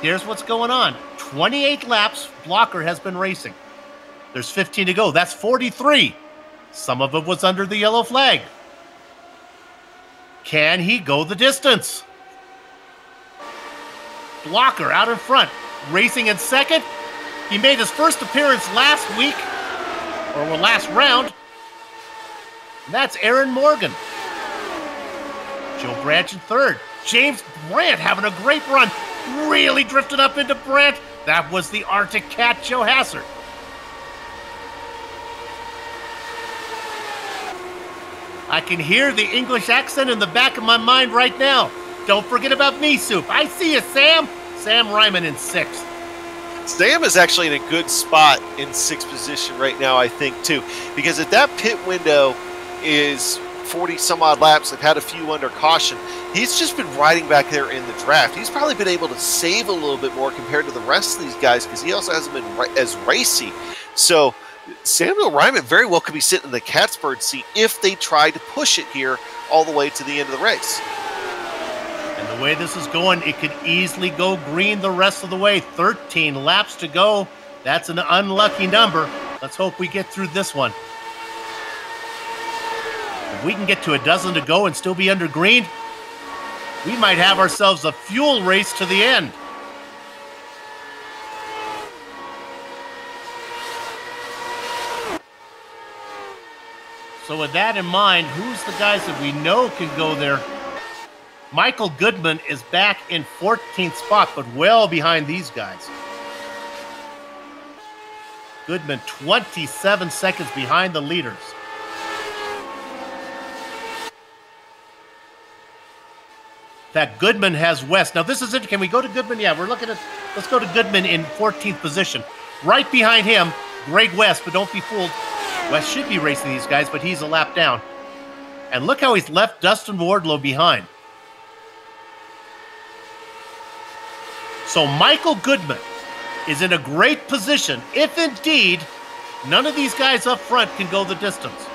Here's what's going on. 28 laps Blocker has been racing. There's 15 to go. That's 43. Some of it was under the yellow flag. Can he go the distance? Blocker out in front, racing in second. He made his first appearance last week, or last round. And that's Aaron Morgan. Joe Branch in third. James Brandt having a great run. Really drifted up into Brandt. That was the Arctic Cat, Joe Hassert. I can hear the English accent in the back of my mind right now. Don't forget about me, Soup. I see you, Sam. Sam Ryman in sixth. Sam is actually in a good spot in sixth position right now, I think, too. Because if that pit window is 40 some odd laps, they've had a few under caution, he's just been riding back there in the draft. He's probably been able to save a little bit more compared to the rest of these guys because he also hasn't been as racy. So Samuel Ryman very well could be sitting in the cat's bird seat if they try to push it here all the way to the end of the race. And the way this is going, it could easily go green the rest of the way. 13 laps to go. That's an unlucky number. Let's hope we get through this one. If we can get to a dozen to go and still be under green, we might have ourselves a fuel race to the end. So with that in mind, who's the guys that we know can go there? Michael Goodman is back in 14th spot, but well behind these guys. Goodman 27 seconds behind the leaders. In fact, Goodman has West. Now this is it. Can we go to Goodman? Yeah, we're looking at, let's go to Goodman in 14th position. Right behind him, Greg West, but don't be fooled. West should be racing these guys, but he's a lap down. And look how he's left Dustin Wardlow behind. So Michael Goodman is in a great position if indeed none of these guys up front can go the distance.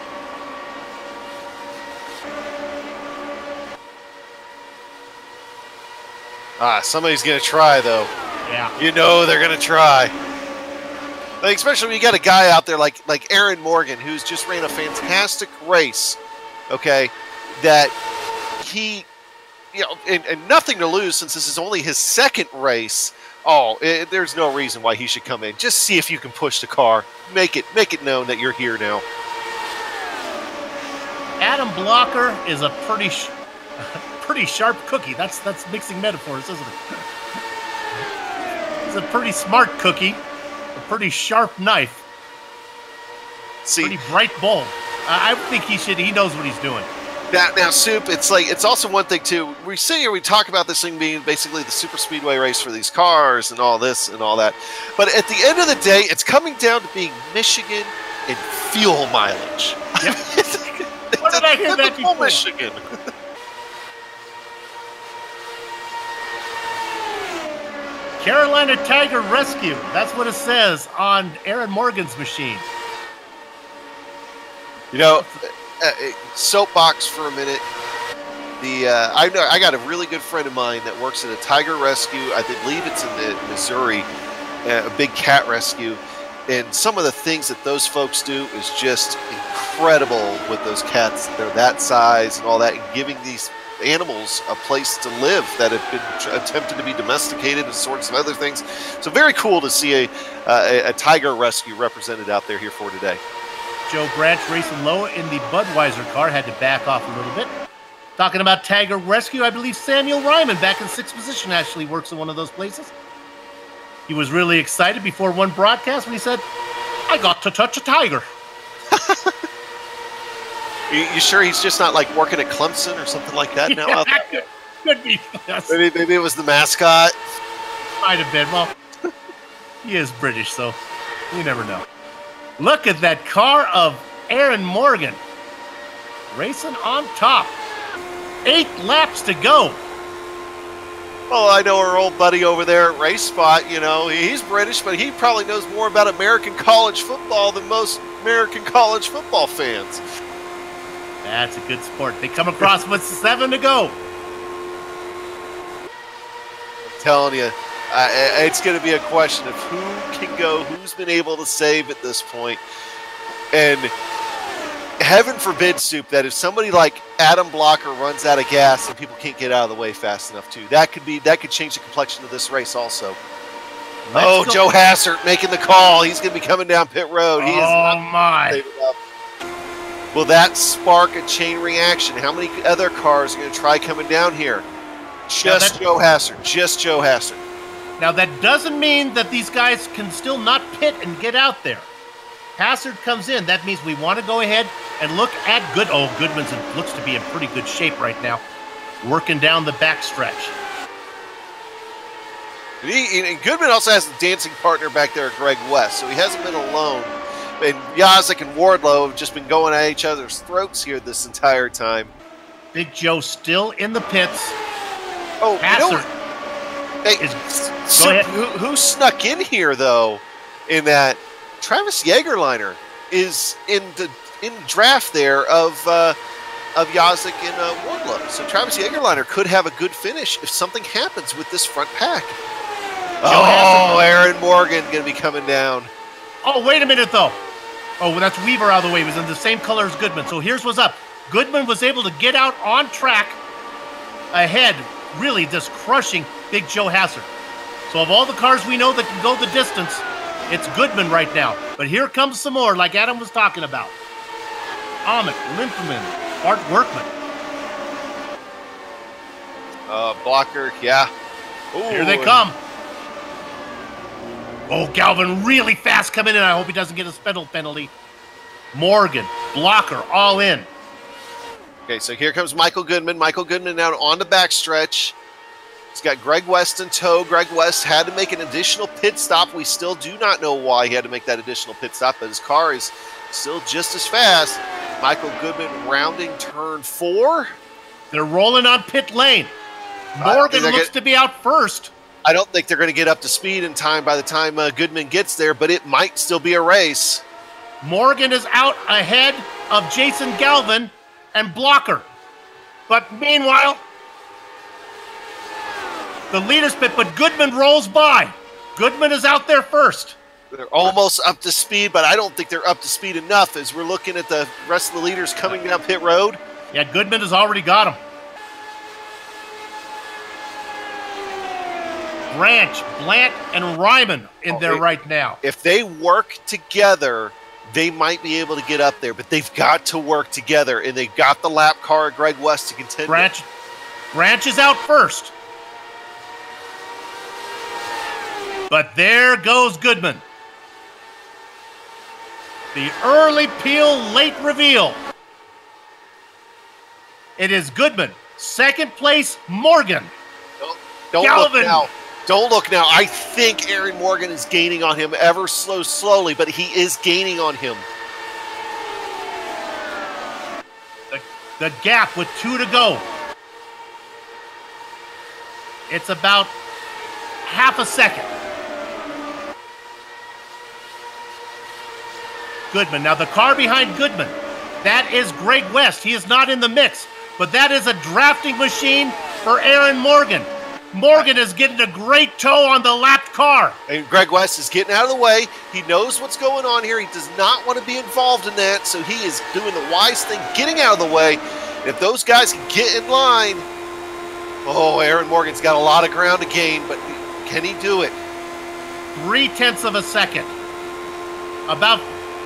Somebody's going to try, though. Yeah. You know they're going to try. Like, especially when you got a guy out there like Aaron Morgan, who's just ran a fantastic race, okay, that he, you know, and nothing to lose since this is only his second race. There's no reason why he should come in. Just see if you can push the car. Make it known that you're here now. Adam Blocker is a pretty sharp cookie. That's mixing metaphors, isn't it? He's a pretty smart cookie, a pretty sharp knife, pretty bright bulb. I think he knows what he's doing. Now, Soup, it's also one thing too. We sit here, we talk about this thing being basically the super speedway race for these cars and all this and all that. But at the end of the day, it's coming down to being Michigan and fuel mileage. Yep. What did I hear that before? Michigan. Carolina Tiger Rescue. That's what it says on Aaron Morgan's machine. You know, soapbox for a minute. I got a really good friend of mine that works at a tiger rescue. I believe it's in Missouri, a big cat rescue. And some of the things that those folks do is just incredible with those cats. They're that size and all that, and giving these animals a place to live that have been attempted to be domesticated and sorts of other things. So very cool to see a tiger rescue represented out there here for today. Joe Branch racing low in the Budweiser car, had to back off a little bit. Talking about tiger rescue, I believe Samuel Ryman back in 6th position actually works in one of those places. He was really excited before one broadcast when he said, I got to touch a tiger. You sure he's just not like working at Clemson or something like that now? Yeah, could be. Yes. Maybe it was the mascot. Might have been. Well, he is British, so you never know. Look at that car of Aaron Morgan racing on top. 8 laps to go. Well, I know our old buddy over there at Race Spot, you know, he's British, but he probably knows more about American college football than most American college football fans. That's a good sport. They come across with 7 to go. I'm telling you, it's going to be a question of who can go, who's been able to save at this point. And heaven forbid, Soup, that if somebody like Adam Blocker runs out of gas and people can't get out of the way fast enough too, that could change the complexion of this race also. Let's go. Joe Hassert making the call. He's going to be coming down pit road. He is not my. Will that spark a chain reaction? How many other cars are going to try coming down here? Just Joe Hassert. Just Joe Hassert. Now, that doesn't mean that these guys can still not pit and get out there. Hassard comes in. That means we want to go ahead and look at Goodman's looks to be in pretty good shape right now, working down the backstretch. And Goodman also has a dancing partner back there, Greg West, so he hasn't been alone. And Yazek and Wardlow have just been going at each other's throats here this entire time. Big Joe still in the pits. Oh, Hassard who snuck in here though? In that Travis Jagerliner is in the draft there of Yazek and Wardlow. So Travis Jagerliner could have a good finish if something happens with this front pack. Aaron Morgan going to be coming down. Oh, wait a minute, though. Oh, well, that's Weaver out of the way. He was in the same color as Goodman. So here's what's up. Goodman was able to get out on track ahead, really just crushing Big Joe Hassard. So of all the cars we know that can go the distance, it's Goodman right now. But here comes some more, like Adam was talking about. Amick, Linferman, Art Workman. Blocker, yeah. Ooh, here they come. Oh, Galvin really fast coming in. I hope he doesn't get a spindle penalty. Morgan, Blocker, all in. Okay, so here comes Michael Goodman. Michael Goodman now on the backstretch. He's got Greg West in tow. Greg West had to make an additional pit stop. We still do not know why he had to make that additional pit stop, but his car is still just as fast. Michael Goodman rounding turn 4. They're rolling on pit lane. Morgan looks to be out first. I don't think they're going to get up to speed in time by the time Goodman gets there, but it might still be a race. Morgan is out ahead of Jason Galvin and Blocker. But meanwhile, the leader's pit, but Goodman rolls by. Goodman is out there first. They're almost up to speed, but I don't think they're up to speed enough as we're looking at the rest of the leaders coming down pit road. Yeah, Goodman has already got him. Branch, Blant, and Ryman in there right now. If they work together, they might be able to get up there, but they've got to work together, and they've got the lap car of Greg West to contend. Branch is out first. But there goes Goodman. The early peel, late reveal. It is Goodman. Second place, Morgan. Don't Galvin. Look now. Don't look now. I think Aaron Morgan is gaining on him ever so slowly, but he is gaining on him. The gap with 2 to go. It's about half a second. Goodman. Now the car behind Goodman. That is Greg West. He is not in the mix, but that is a drafting machine for Aaron Morgan. Morgan is getting a great tow on the lapped car. And Greg West is getting out of the way. He knows what's going on here. He does not want to be involved in that, so he is doing the wise thing, getting out of the way. If those guys can get in line, oh, Aaron Morgan's got a lot of ground to gain, but can he do it? 0.3 of a second. About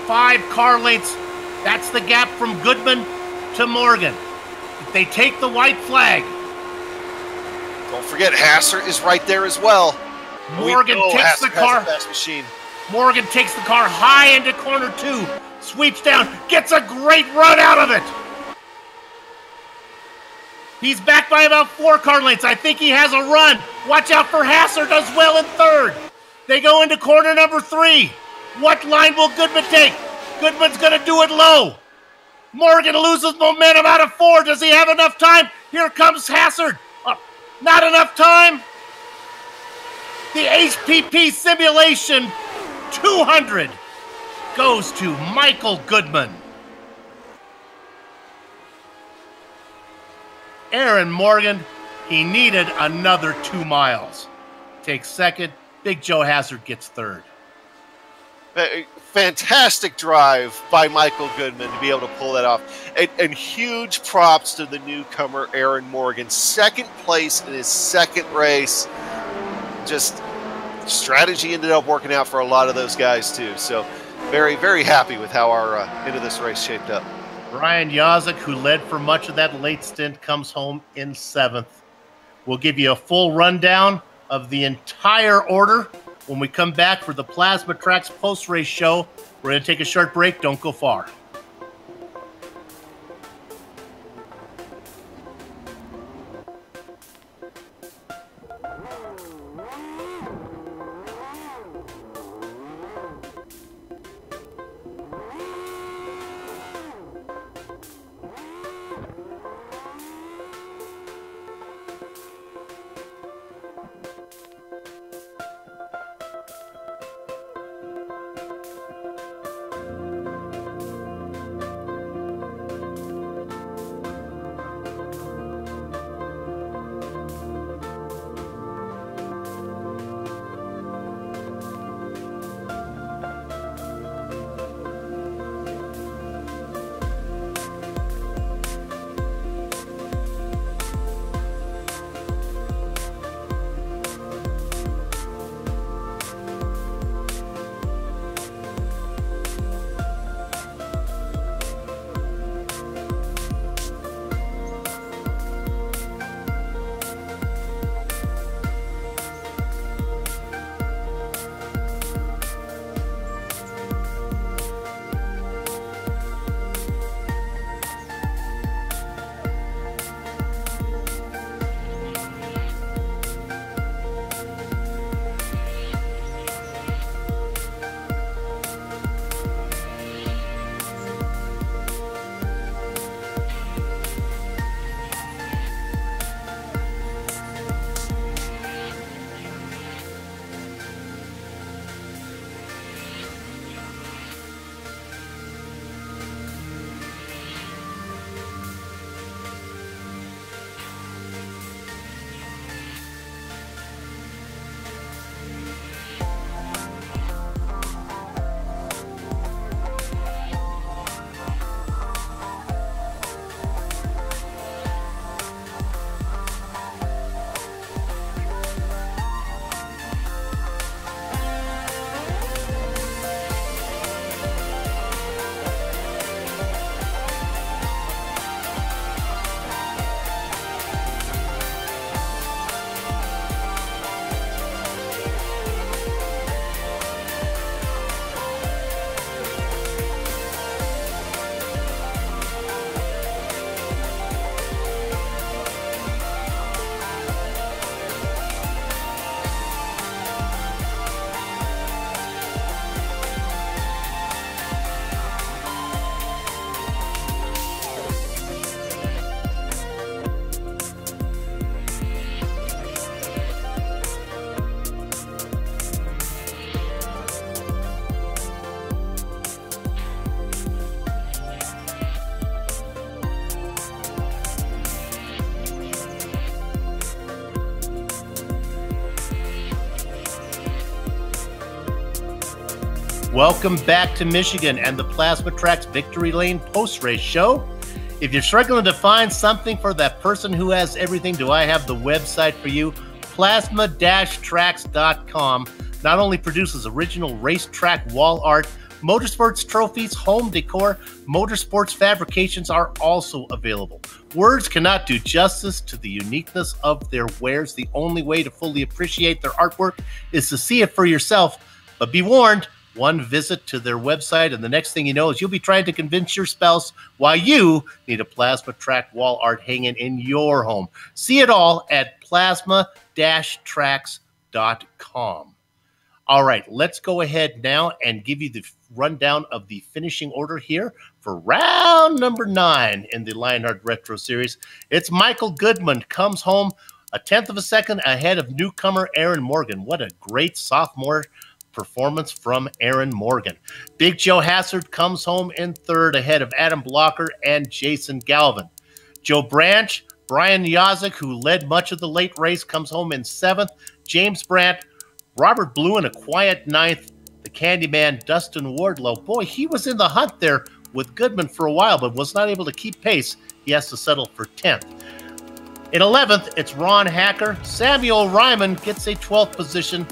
5 car lengths. That's the gap from Goodman to Morgan. If they take the white flag. Don't forget, Hassert is right there as well. Morgan takes the car. Best machine. Morgan takes the car high into corner 2. Sweeps down. Gets a great run out of it. He's back by about 4 car lengths. I think he has a run. Watch out for Hassert as well in 3rd. They go into corner number 3. What line will Goodman take? Goodman's going to do it low. Morgan loses momentum out of 4. Does he have enough time? Here comes Hassert. Not enough time. The HPP Simulation 200 goes to Michael Goodman. Aaron Morgan, he needed another 2 miles. Takes 2nd. Big Joe Hassert gets 3rd. Fantastic drive by Michael Goodman to be able to pull that off. And huge props to the newcomer, Aaron Morgan. 2nd place in his 2nd race. Just strategy ended up working out for a lot of those guys too. So very, very happy with how our end of this race shaped up. Brian Yazek, who led for much of that late stint, comes home in 7th. We'll give you a full rundown of the entire order when we come back for the Plasma Tracks post-race show. We're going to take a short break. Don't go far. Welcome back to Michigan and the Plasma Tracks Victory Lane post-race show. If you're struggling to find something for that person who has everything, do I have the website for you? Plasma-tracks.com not only produces original racetrack wall art, motorsports trophies, home decor, motorsports fabrications are also available. Words cannot do justice to the uniqueness of their wares. The only way to fully appreciate their artwork is to see it for yourself. But be warned, one visit to their website and the next thing you know is you'll be trying to convince your spouse why you need a Plasma Track wall art hanging in your home. See it all at plasma-tracks.com. All right, let's go ahead now and give you the rundown of the finishing order here for round number 9 in the Lionheart Retro Series. It's Michael Goodman comes home a tenth of a second ahead of newcomer Aaron Morgan. What a great sophomore performance from Aaron Morgan. Big Joe Hassard comes home in third ahead of Adam Blocker and Jason Galvin. Joe Branch, Brian Yazik, who led much of the late race, comes home in 7th. James Brandt, Robert Blue in a quiet 9th. The Candyman, Dustin Wardlow. Boy, he was in the hunt there with Goodman for a while, but was not able to keep pace. He has to settle for 10th. In 11th, it's Ron Hacker. Samuel Ryman gets a 12th position.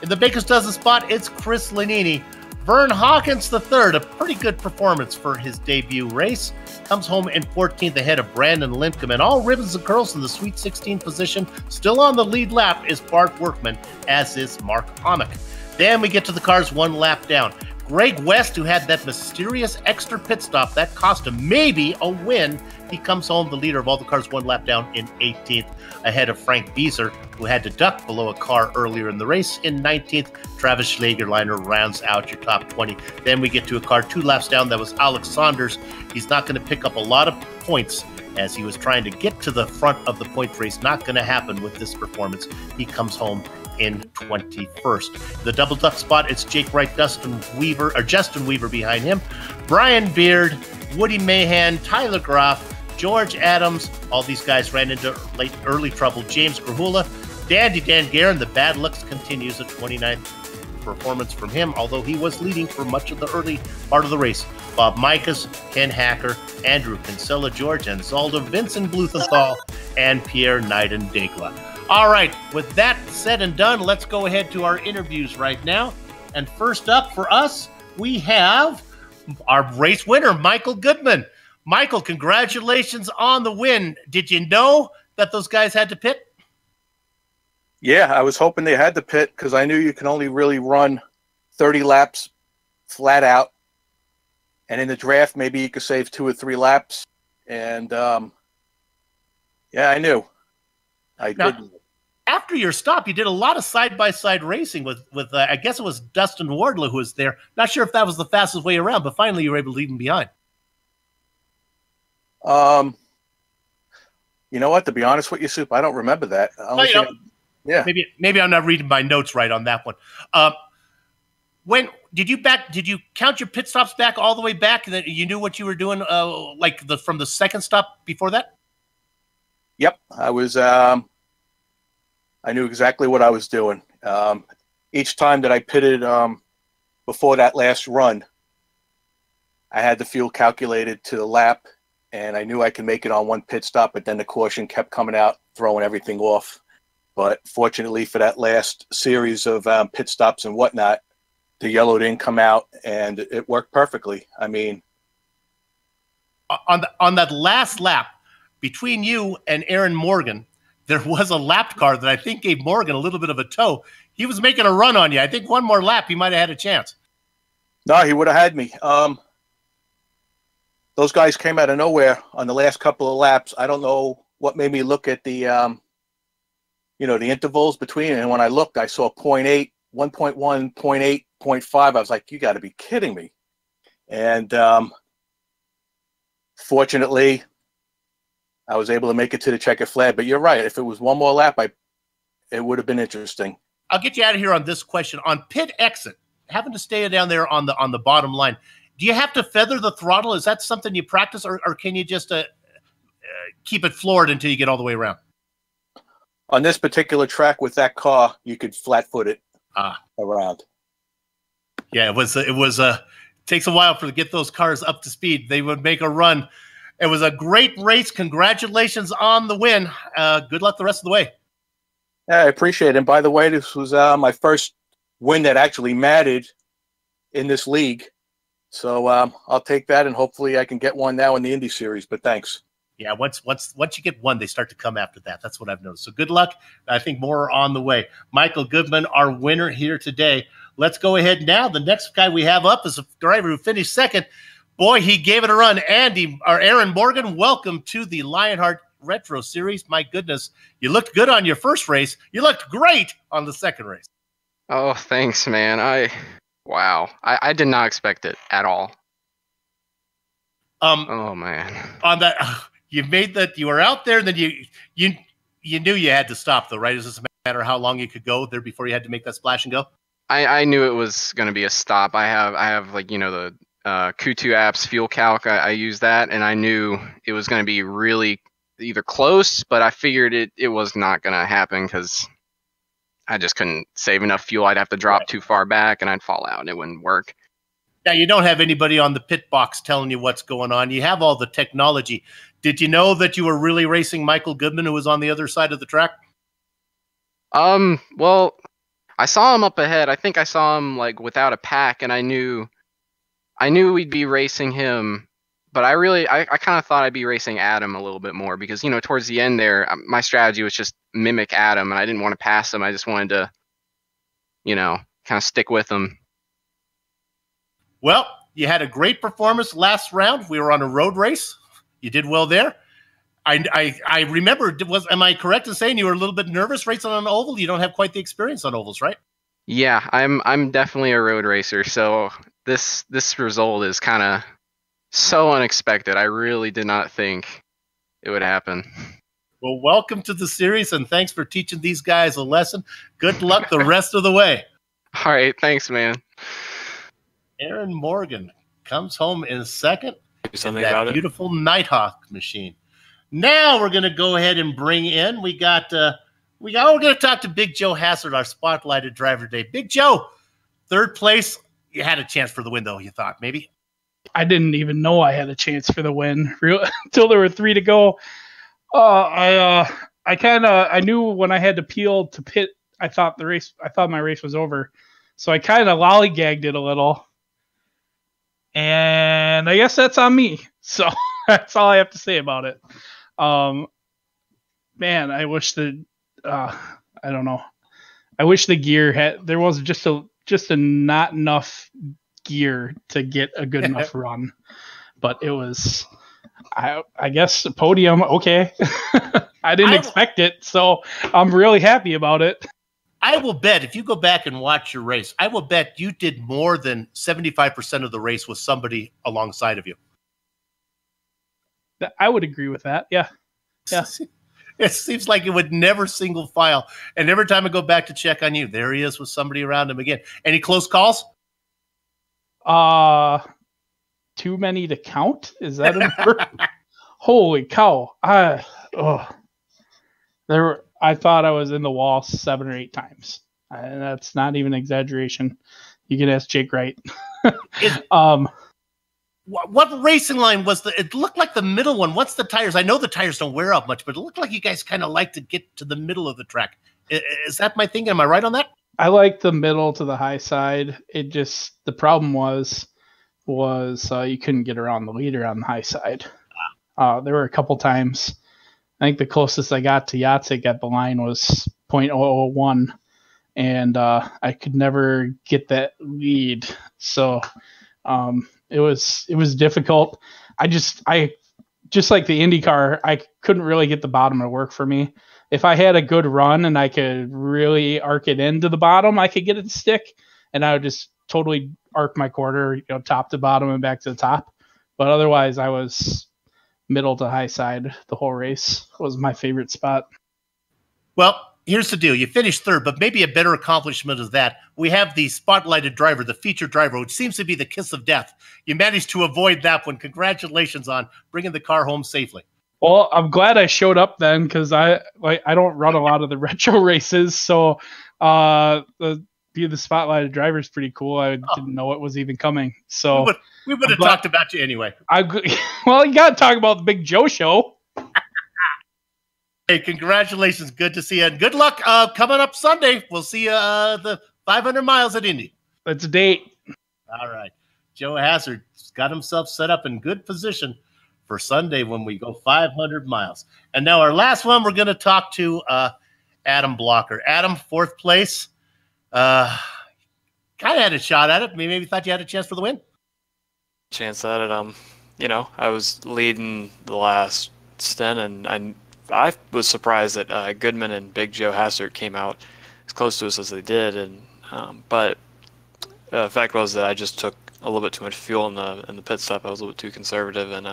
In the Baker's Dozen spot, it's Chris Lanini. Vern Hawkins III, a pretty good performance for his debut race, comes home in 14th ahead of Brandon Lincom. And all ribbons and curls in the Sweet 16 position. Still on the lead lap is Bart Workman, as is Mark Homick. Then we get to the cars one lap down. Greg West, who had that mysterious extra pit stop that cost him maybe a win, he comes home the leader of all the cars one lap down in 18th, ahead of Frank Beezer, who had to duck below a car earlier in the race in 19th. Travis Schlagerliner rounds out your top 20. Then we get to a car 2 laps down. That was Alex Saunders. He's not going to pick up a lot of points as he was trying to get to the front of the point race. Not going to happen with this performance. He comes home in 21st. The double duck spot, it's Jake Wright, Justin Weaver behind him. Brian Beard, Woody Mahan, Tyler Groff, George Adams. All these guys ran into early trouble. James Grahula, Dandy Dan Guerin. The bad looks continues. A 29th performance from him, although he was leading for much of the early part of the race. Bob Micas, Ken Hacker, Andrew Kinsella, George Anzaldo, Vincent Blumenthal, and Pierre Neidendegla. All right, with that said and done, let's go ahead to our interviews right now. And first up for us, we have our race winner, Michael Goodman. Michael, congratulations on the win. Did you know that those guys had to pit? Yeah, I was hoping they had to pit because I knew you can only really run 30 laps flat out. And in the draft, maybe you could save 2 or 3 laps. And, yeah, I knew. I didn't. After your stop, you did a lot of side-by-side racing with I guess it was Dustin Wardlow who was there. Not sure if that was the fastest way around, but finally you were able to leave him behind. You know what? To be honest with you, Soup, I don't remember that. Yeah. Maybe I'm not reading my notes right on that one. When did you count your pit stops back all the way back? That you knew what you were doing, from the second stop before that? Yep, I was. I knew exactly what I was doing. Each time that I pitted before that last run, I had the fuel calculated to the lap, and I knew I could make it on one pit stop, but then the caution kept coming out, throwing everything off. But fortunately for that last series of pit stops and whatnot, the yellow didn't come out, and it worked perfectly. I mean, on that last lap between you and Aaron Morgan, there was a lapped car that I think gave Morgan a little bit of a tow. He was making a run on you. I think one more lap, he might have had a chance. No, he would have had me. Those guys came out of nowhere on the last couple of laps. I don't know what made me look at the, the intervals between. And when I looked, I saw 0.8, 1.1, 0.8, 0.5. I was like, you got to be kidding me. And fortunately, I was able to make it to the checkered flag. But you're right. If it was one more lap, it would have been interesting. I'll get you out of here on this question. On pit exit, having to stay down there on the bottom line, do you have to feather the throttle? Is that something you practice, or can you just keep it floored until you get all the way around? On this particular track with that car, you could flat foot it around. Yeah, it takes a while to get those cars up to speed. They would make a run. It was a great race. Congratulations on the win. Good luck the rest of the way. Yeah, I appreciate it. And by the way, this was my first win that actually mattered in this league. So I'll take that, and hopefully I can get one now in the Indy Series. But thanks. Yeah, once you get one, they start to come after that. That's what I've noticed. So good luck. I think more are on the way. Michael Goodman, our winner here today. Let's go ahead now. The next guy we have up is a driver who finished second. Boy, he gave it a run. Aaron Morgan, welcome to the Lionheart Retro Series. My goodness, you looked good on your first race. You looked great on the second race. Oh, thanks, man. Wow. I did not expect it at all. Oh man. On that, you made that. You were out there, and then you knew you had to stop, though, right? It doesn't matter how long you could go there before you had to make that splash and go. I knew it was going to be a stop. I have like, the Q2 apps fuel calc. I use that, and I knew it was going to be really either close, but I figured it was not going to happen because I just couldn't save enough fuel. I'd have to drop too far back, and I'd fall out, and it wouldn't work. Now, you don't have anybody on the pit box telling you what's going on. You have all the technology. Did you know that you were really racing Michael Goodman, who was on the other side of the track? Well, I saw him up ahead. I think I saw him like without a pack, and I knew we'd be racing him. But I kind of thought I'd be racing Adam a little bit more because, towards the end there, my strategy was just mimic Adam, and I didn't want to pass him. I just wanted to, kind of stick with him. Well, you had a great performance last round. We were on a road race. You did well there. I remember, am I correct in saying you were a little bit nervous racing on an oval? You don't have quite the experience on ovals, right? Yeah, I'm definitely a road racer. So this result is kind of so unexpected. I really did not think it would happen. Well, welcome to the series, and thanks for teaching these guys a lesson. Good luck the rest of the way. All right, thanks, man. Aaron Morgan comes home in second. Something that about beautiful Nighthawk machine. Now we're going to go ahead and bring in. We're going to talk to Big Joe Hassard, our spotlighted driver today. Big Joe, third place. You had a chance for the win, though. You thought maybe. I didn't even know I had a chance for the win until there were 3 to go. I knew when I had to peel to pit. I thought my race was over, so I kind of lollygagged it a little. And I guess that's on me. So that's all I have to say about it. Man, I wish I don't know. I wish the gear there was just a not enough gear to get a good enough run. But it was, I guess, a podium. Okay. I didn't expect it, so I'm really happy about it. I will bet if you go back and watch your race, I will bet you did more than 75% of the race with somebody alongside of you. I would agree with that. Yeah. Yeah. It seems like it would never single file. And every time I go back to check on you, there he is with somebody around him again. Any close calls? Too many to count? Is that a word? Holy cow. I thought I was in the wall 7 or 8 times. And that's not even exaggeration. You can ask Jake Wright. What racing line was it looked like the middle one. What's the tires? I know the tires don't wear out much, but it looked like you guys kind of like to get to the middle of the track. Is that my thinking? Am I right on that? I like the middle to the high side. The problem was you couldn't get around the leader on the high side. There were a couple times. I think the closest I got to Jacek at the line was 0.001, and I could never get that lead. So it was difficult. I just like the IndyCar, I couldn't really get the bottom to work for me. If I had a good run and I could really arc it into the bottom, I could get it to stick, and I would just totally arc my quarter, top to bottom and back to the top. But otherwise, I was middle to high side the whole race. Was my favorite spot. Well, here's the deal. You finished third, but maybe a better accomplishment is that we have the spotlighted driver, the featured driver, which seems to be the kiss of death. You managed to avoid that one. Congratulations on bringing the car home safely. Well, I'm glad I showed up then, because I don't run a lot of the retro races. So the View the Spotlighted Driver is pretty cool. I didn't know it was even coming. So we would have talked about you anyway. Well, you got to talk about the Big Joe show. Hey, congratulations. Good to see you. And good luck coming up Sunday. We'll see you the 500 miles at Indy. That's a date. All right. Joe Hazard's got himself set up in good position for Sunday when we go 500 miles. And now our last one, we're going to talk to Adam Blocker. Adam, 4th place. Kind of had a shot at it. Maybe thought you had a chance for the win. Chance at it. I was leading the last stint, and I was surprised that Goodman and Big Joe Hazard came out as close to us as they did. And but the fact was that I just took a little bit too much fuel in the pit stop. I was a little bit too conservative, and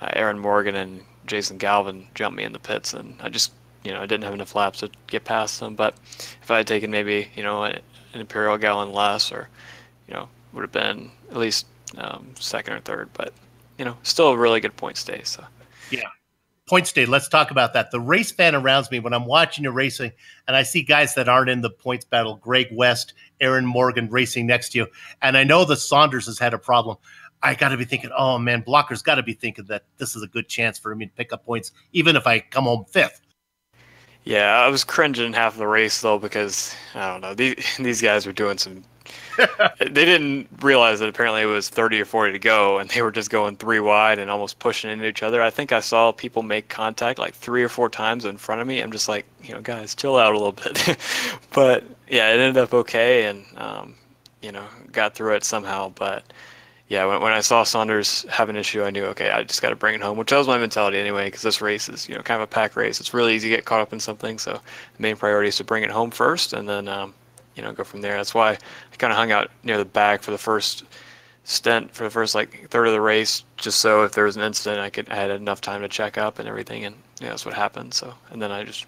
Aaron Morgan and Jason Galvin jumped me in the pits, and I just I didn't have enough laps to get past them. But if I had taken maybe an Imperial gallon less, or would have been at least second or third. But still a really good point stay. So yeah. Point stay. Let's talk about that. The race fan around me, when I'm watching you racing and I see guys that aren't in the points battle, Greg West, Aaron Morgan racing next to you, and I know that Saunders has had a problem, I got to be thinking, oh man, Blocker's got to be thinking that this is a good chance for me to pick up points, even if I come home 5th. Yeah, I was cringing half of the race though, because I don't know, these guys were doing some. They didn't realize that apparently it was 30 or 40 to go, and they were just going 3 wide and almost pushing into each other. I think I saw people make contact like 3 or 4 times in front of me. I'm just like, guys, chill out a little bit. But yeah, it ended up okay, and got through it somehow. But yeah, when I saw Saunders have an issue, I knew, okay, I just got to bring it home, which was my mentality anyway, because this race is kind of a pack race. It's really easy to get caught up in something, so the main priority is to bring it home first, and then go from there. That's why I kind of hung out near the back for the first stint, for the first third of the race, just so if there was an incident, I had enough time to check up and everything, and that's what happened. So, and then I just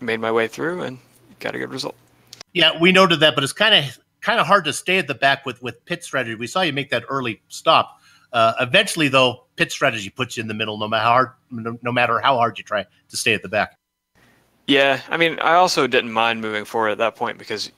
made my way through and got a good result. Yeah, we noted that, but it's kind of hard to stay at the back with pit strategy. We saw you make that early stop. Eventually, though, pit strategy puts you in the middle, no matter how hard you try to stay at the back. Yeah, I mean, I also didn't mind moving forward at that point because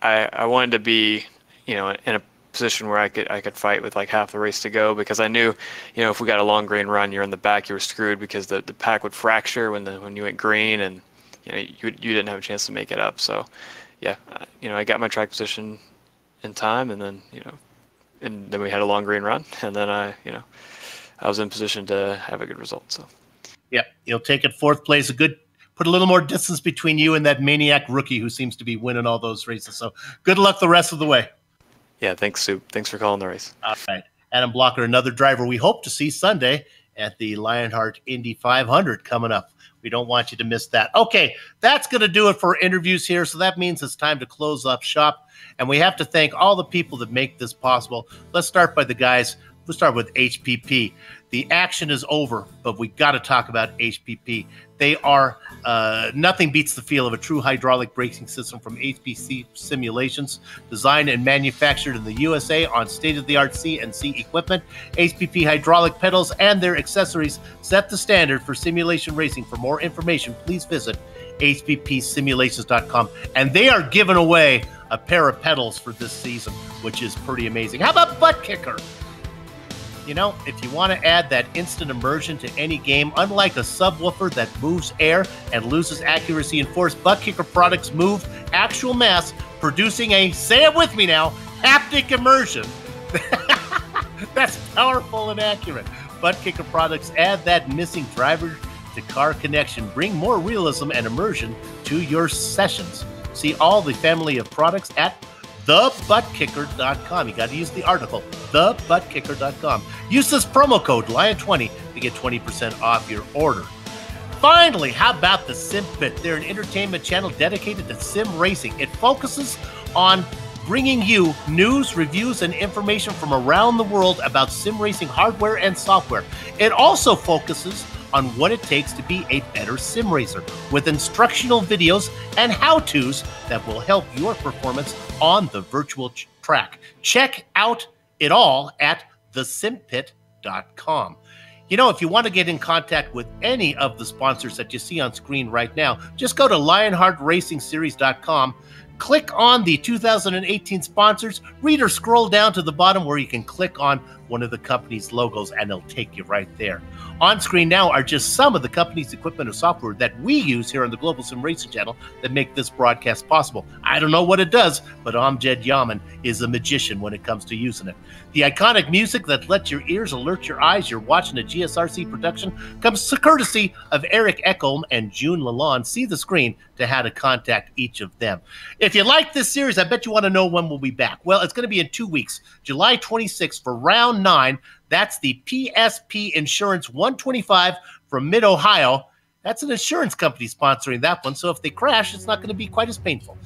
I wanted to be in a position where I could fight with half the race to go, because I knew if we got a long green run, you're in the back, you were screwed, because the pack would fracture when you went green, and you didn't have a chance to make it up. So yeah, I got my track position in time, and then and then we had a long green run, and then I was in position to have a good result. So yeah, you'll take it 4th place, put a little more distance between you and that maniac rookie who seems to be winning all those races. So good luck the rest of the way. Yeah, thanks, Sue. Thanks for calling the race. All right. Adam Blocker, another driver we hope to see Sunday at the Lionheart Indy 500 coming up. We don't want you to miss that. Okay, that's going to do it for interviews here. So that means it's time to close up shop. And we have to thank all the people that make this possible. Let's start by the guys. We'll start with HPP. The action is over, but we got to talk about HPP. They are nothing beats the feel of a true hydraulic braking system from HPC Simulations, designed and manufactured in the USA on state-of-the-art C&C equipment. HPP hydraulic pedals and their accessories set the standard for simulation racing. For more information, please visit hppsimulations.com. And they are giving away a pair of pedals for this season, which is pretty amazing. How about Butt Kicker? If you want to add that instant immersion to any game, unlike a subwoofer that moves air and loses accuracy and force, Butt Kicker products move actual mass, producing a, say it with me now, haptic immersion. That's powerful and accurate. Butt Kicker products add that missing driver-to-car connection, bring more realism and immersion to your sessions. See all the family of products at thebuttkicker.com. You got to use the article, thebuttkicker.com. Use this promo code LION20 to get 20% off your order. Finally, how about the Sim Pit? They're an entertainment channel dedicated to sim racing. It focuses on bringing you news, reviews, and information from around the world about sim racing hardware and software. It also focuses on what it takes to be a better sim racer, with instructional videos and how-tos that will help your performance on the virtual track. Check out it all at thesimpit.com. If you want to get in contact with any of the sponsors that you see on screen right now, just go to LionheartRacingSeries.com. Click on the 2018 sponsors, read or scroll down to the bottom where you can click on one of the company's logos and it'll take you right there. On screen now are just some of the company's equipment and software that we use here on the Global SimRacing Channel that make this broadcast possible. I don't know what it does, but Amjad Yaman is a magician when it comes to using it. The iconic music that lets your ears alert your eyes you're watching a GSRC production comes courtesy of Eric Ekholm and June Lalonde. See the screen to how to contact each of them. If you like this series, I bet you want to know when we'll be back. Well, it's going to be in 2 weeks, July 26th for round 9. That's the PSP Insurance 125 from Mid-Ohio. That's an insurance company sponsoring that one, so if they crash, it's not going to be quite as painful.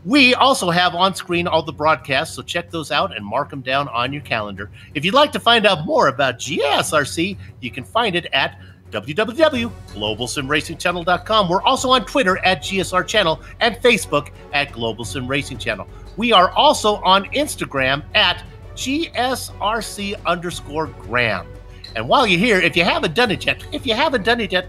We also have on screen all the broadcasts, so check those out and mark them down on your calendar. If you'd like to find out more about GSRC, you can find it at www.globalsimracingchannel.com. We're also on Twitter at GSR Channel and Facebook at Global Sim Racing Channel. We are also on Instagram at GSRC_Graham. And while you're here, if you haven't done it yet,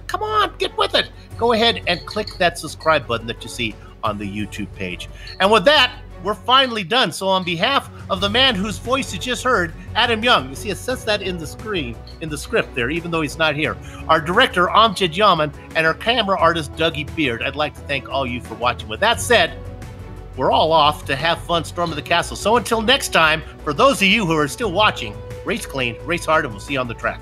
come on, get with it. Go ahead and click that subscribe button that you see on the YouTube page. And with that, we're finally done. So on behalf of the man whose voice you just heard, Adam Young, you see it says that in the screen, in the script there, even though he's not here, our director, Amjad Yaman, and our camera artist, Dougie Beard, I'd like to thank all you for watching. With that said, we're all off to have fun storming the castle. So until next time, for those of you who are still watching, race clean, race hard, and we'll see you on the track.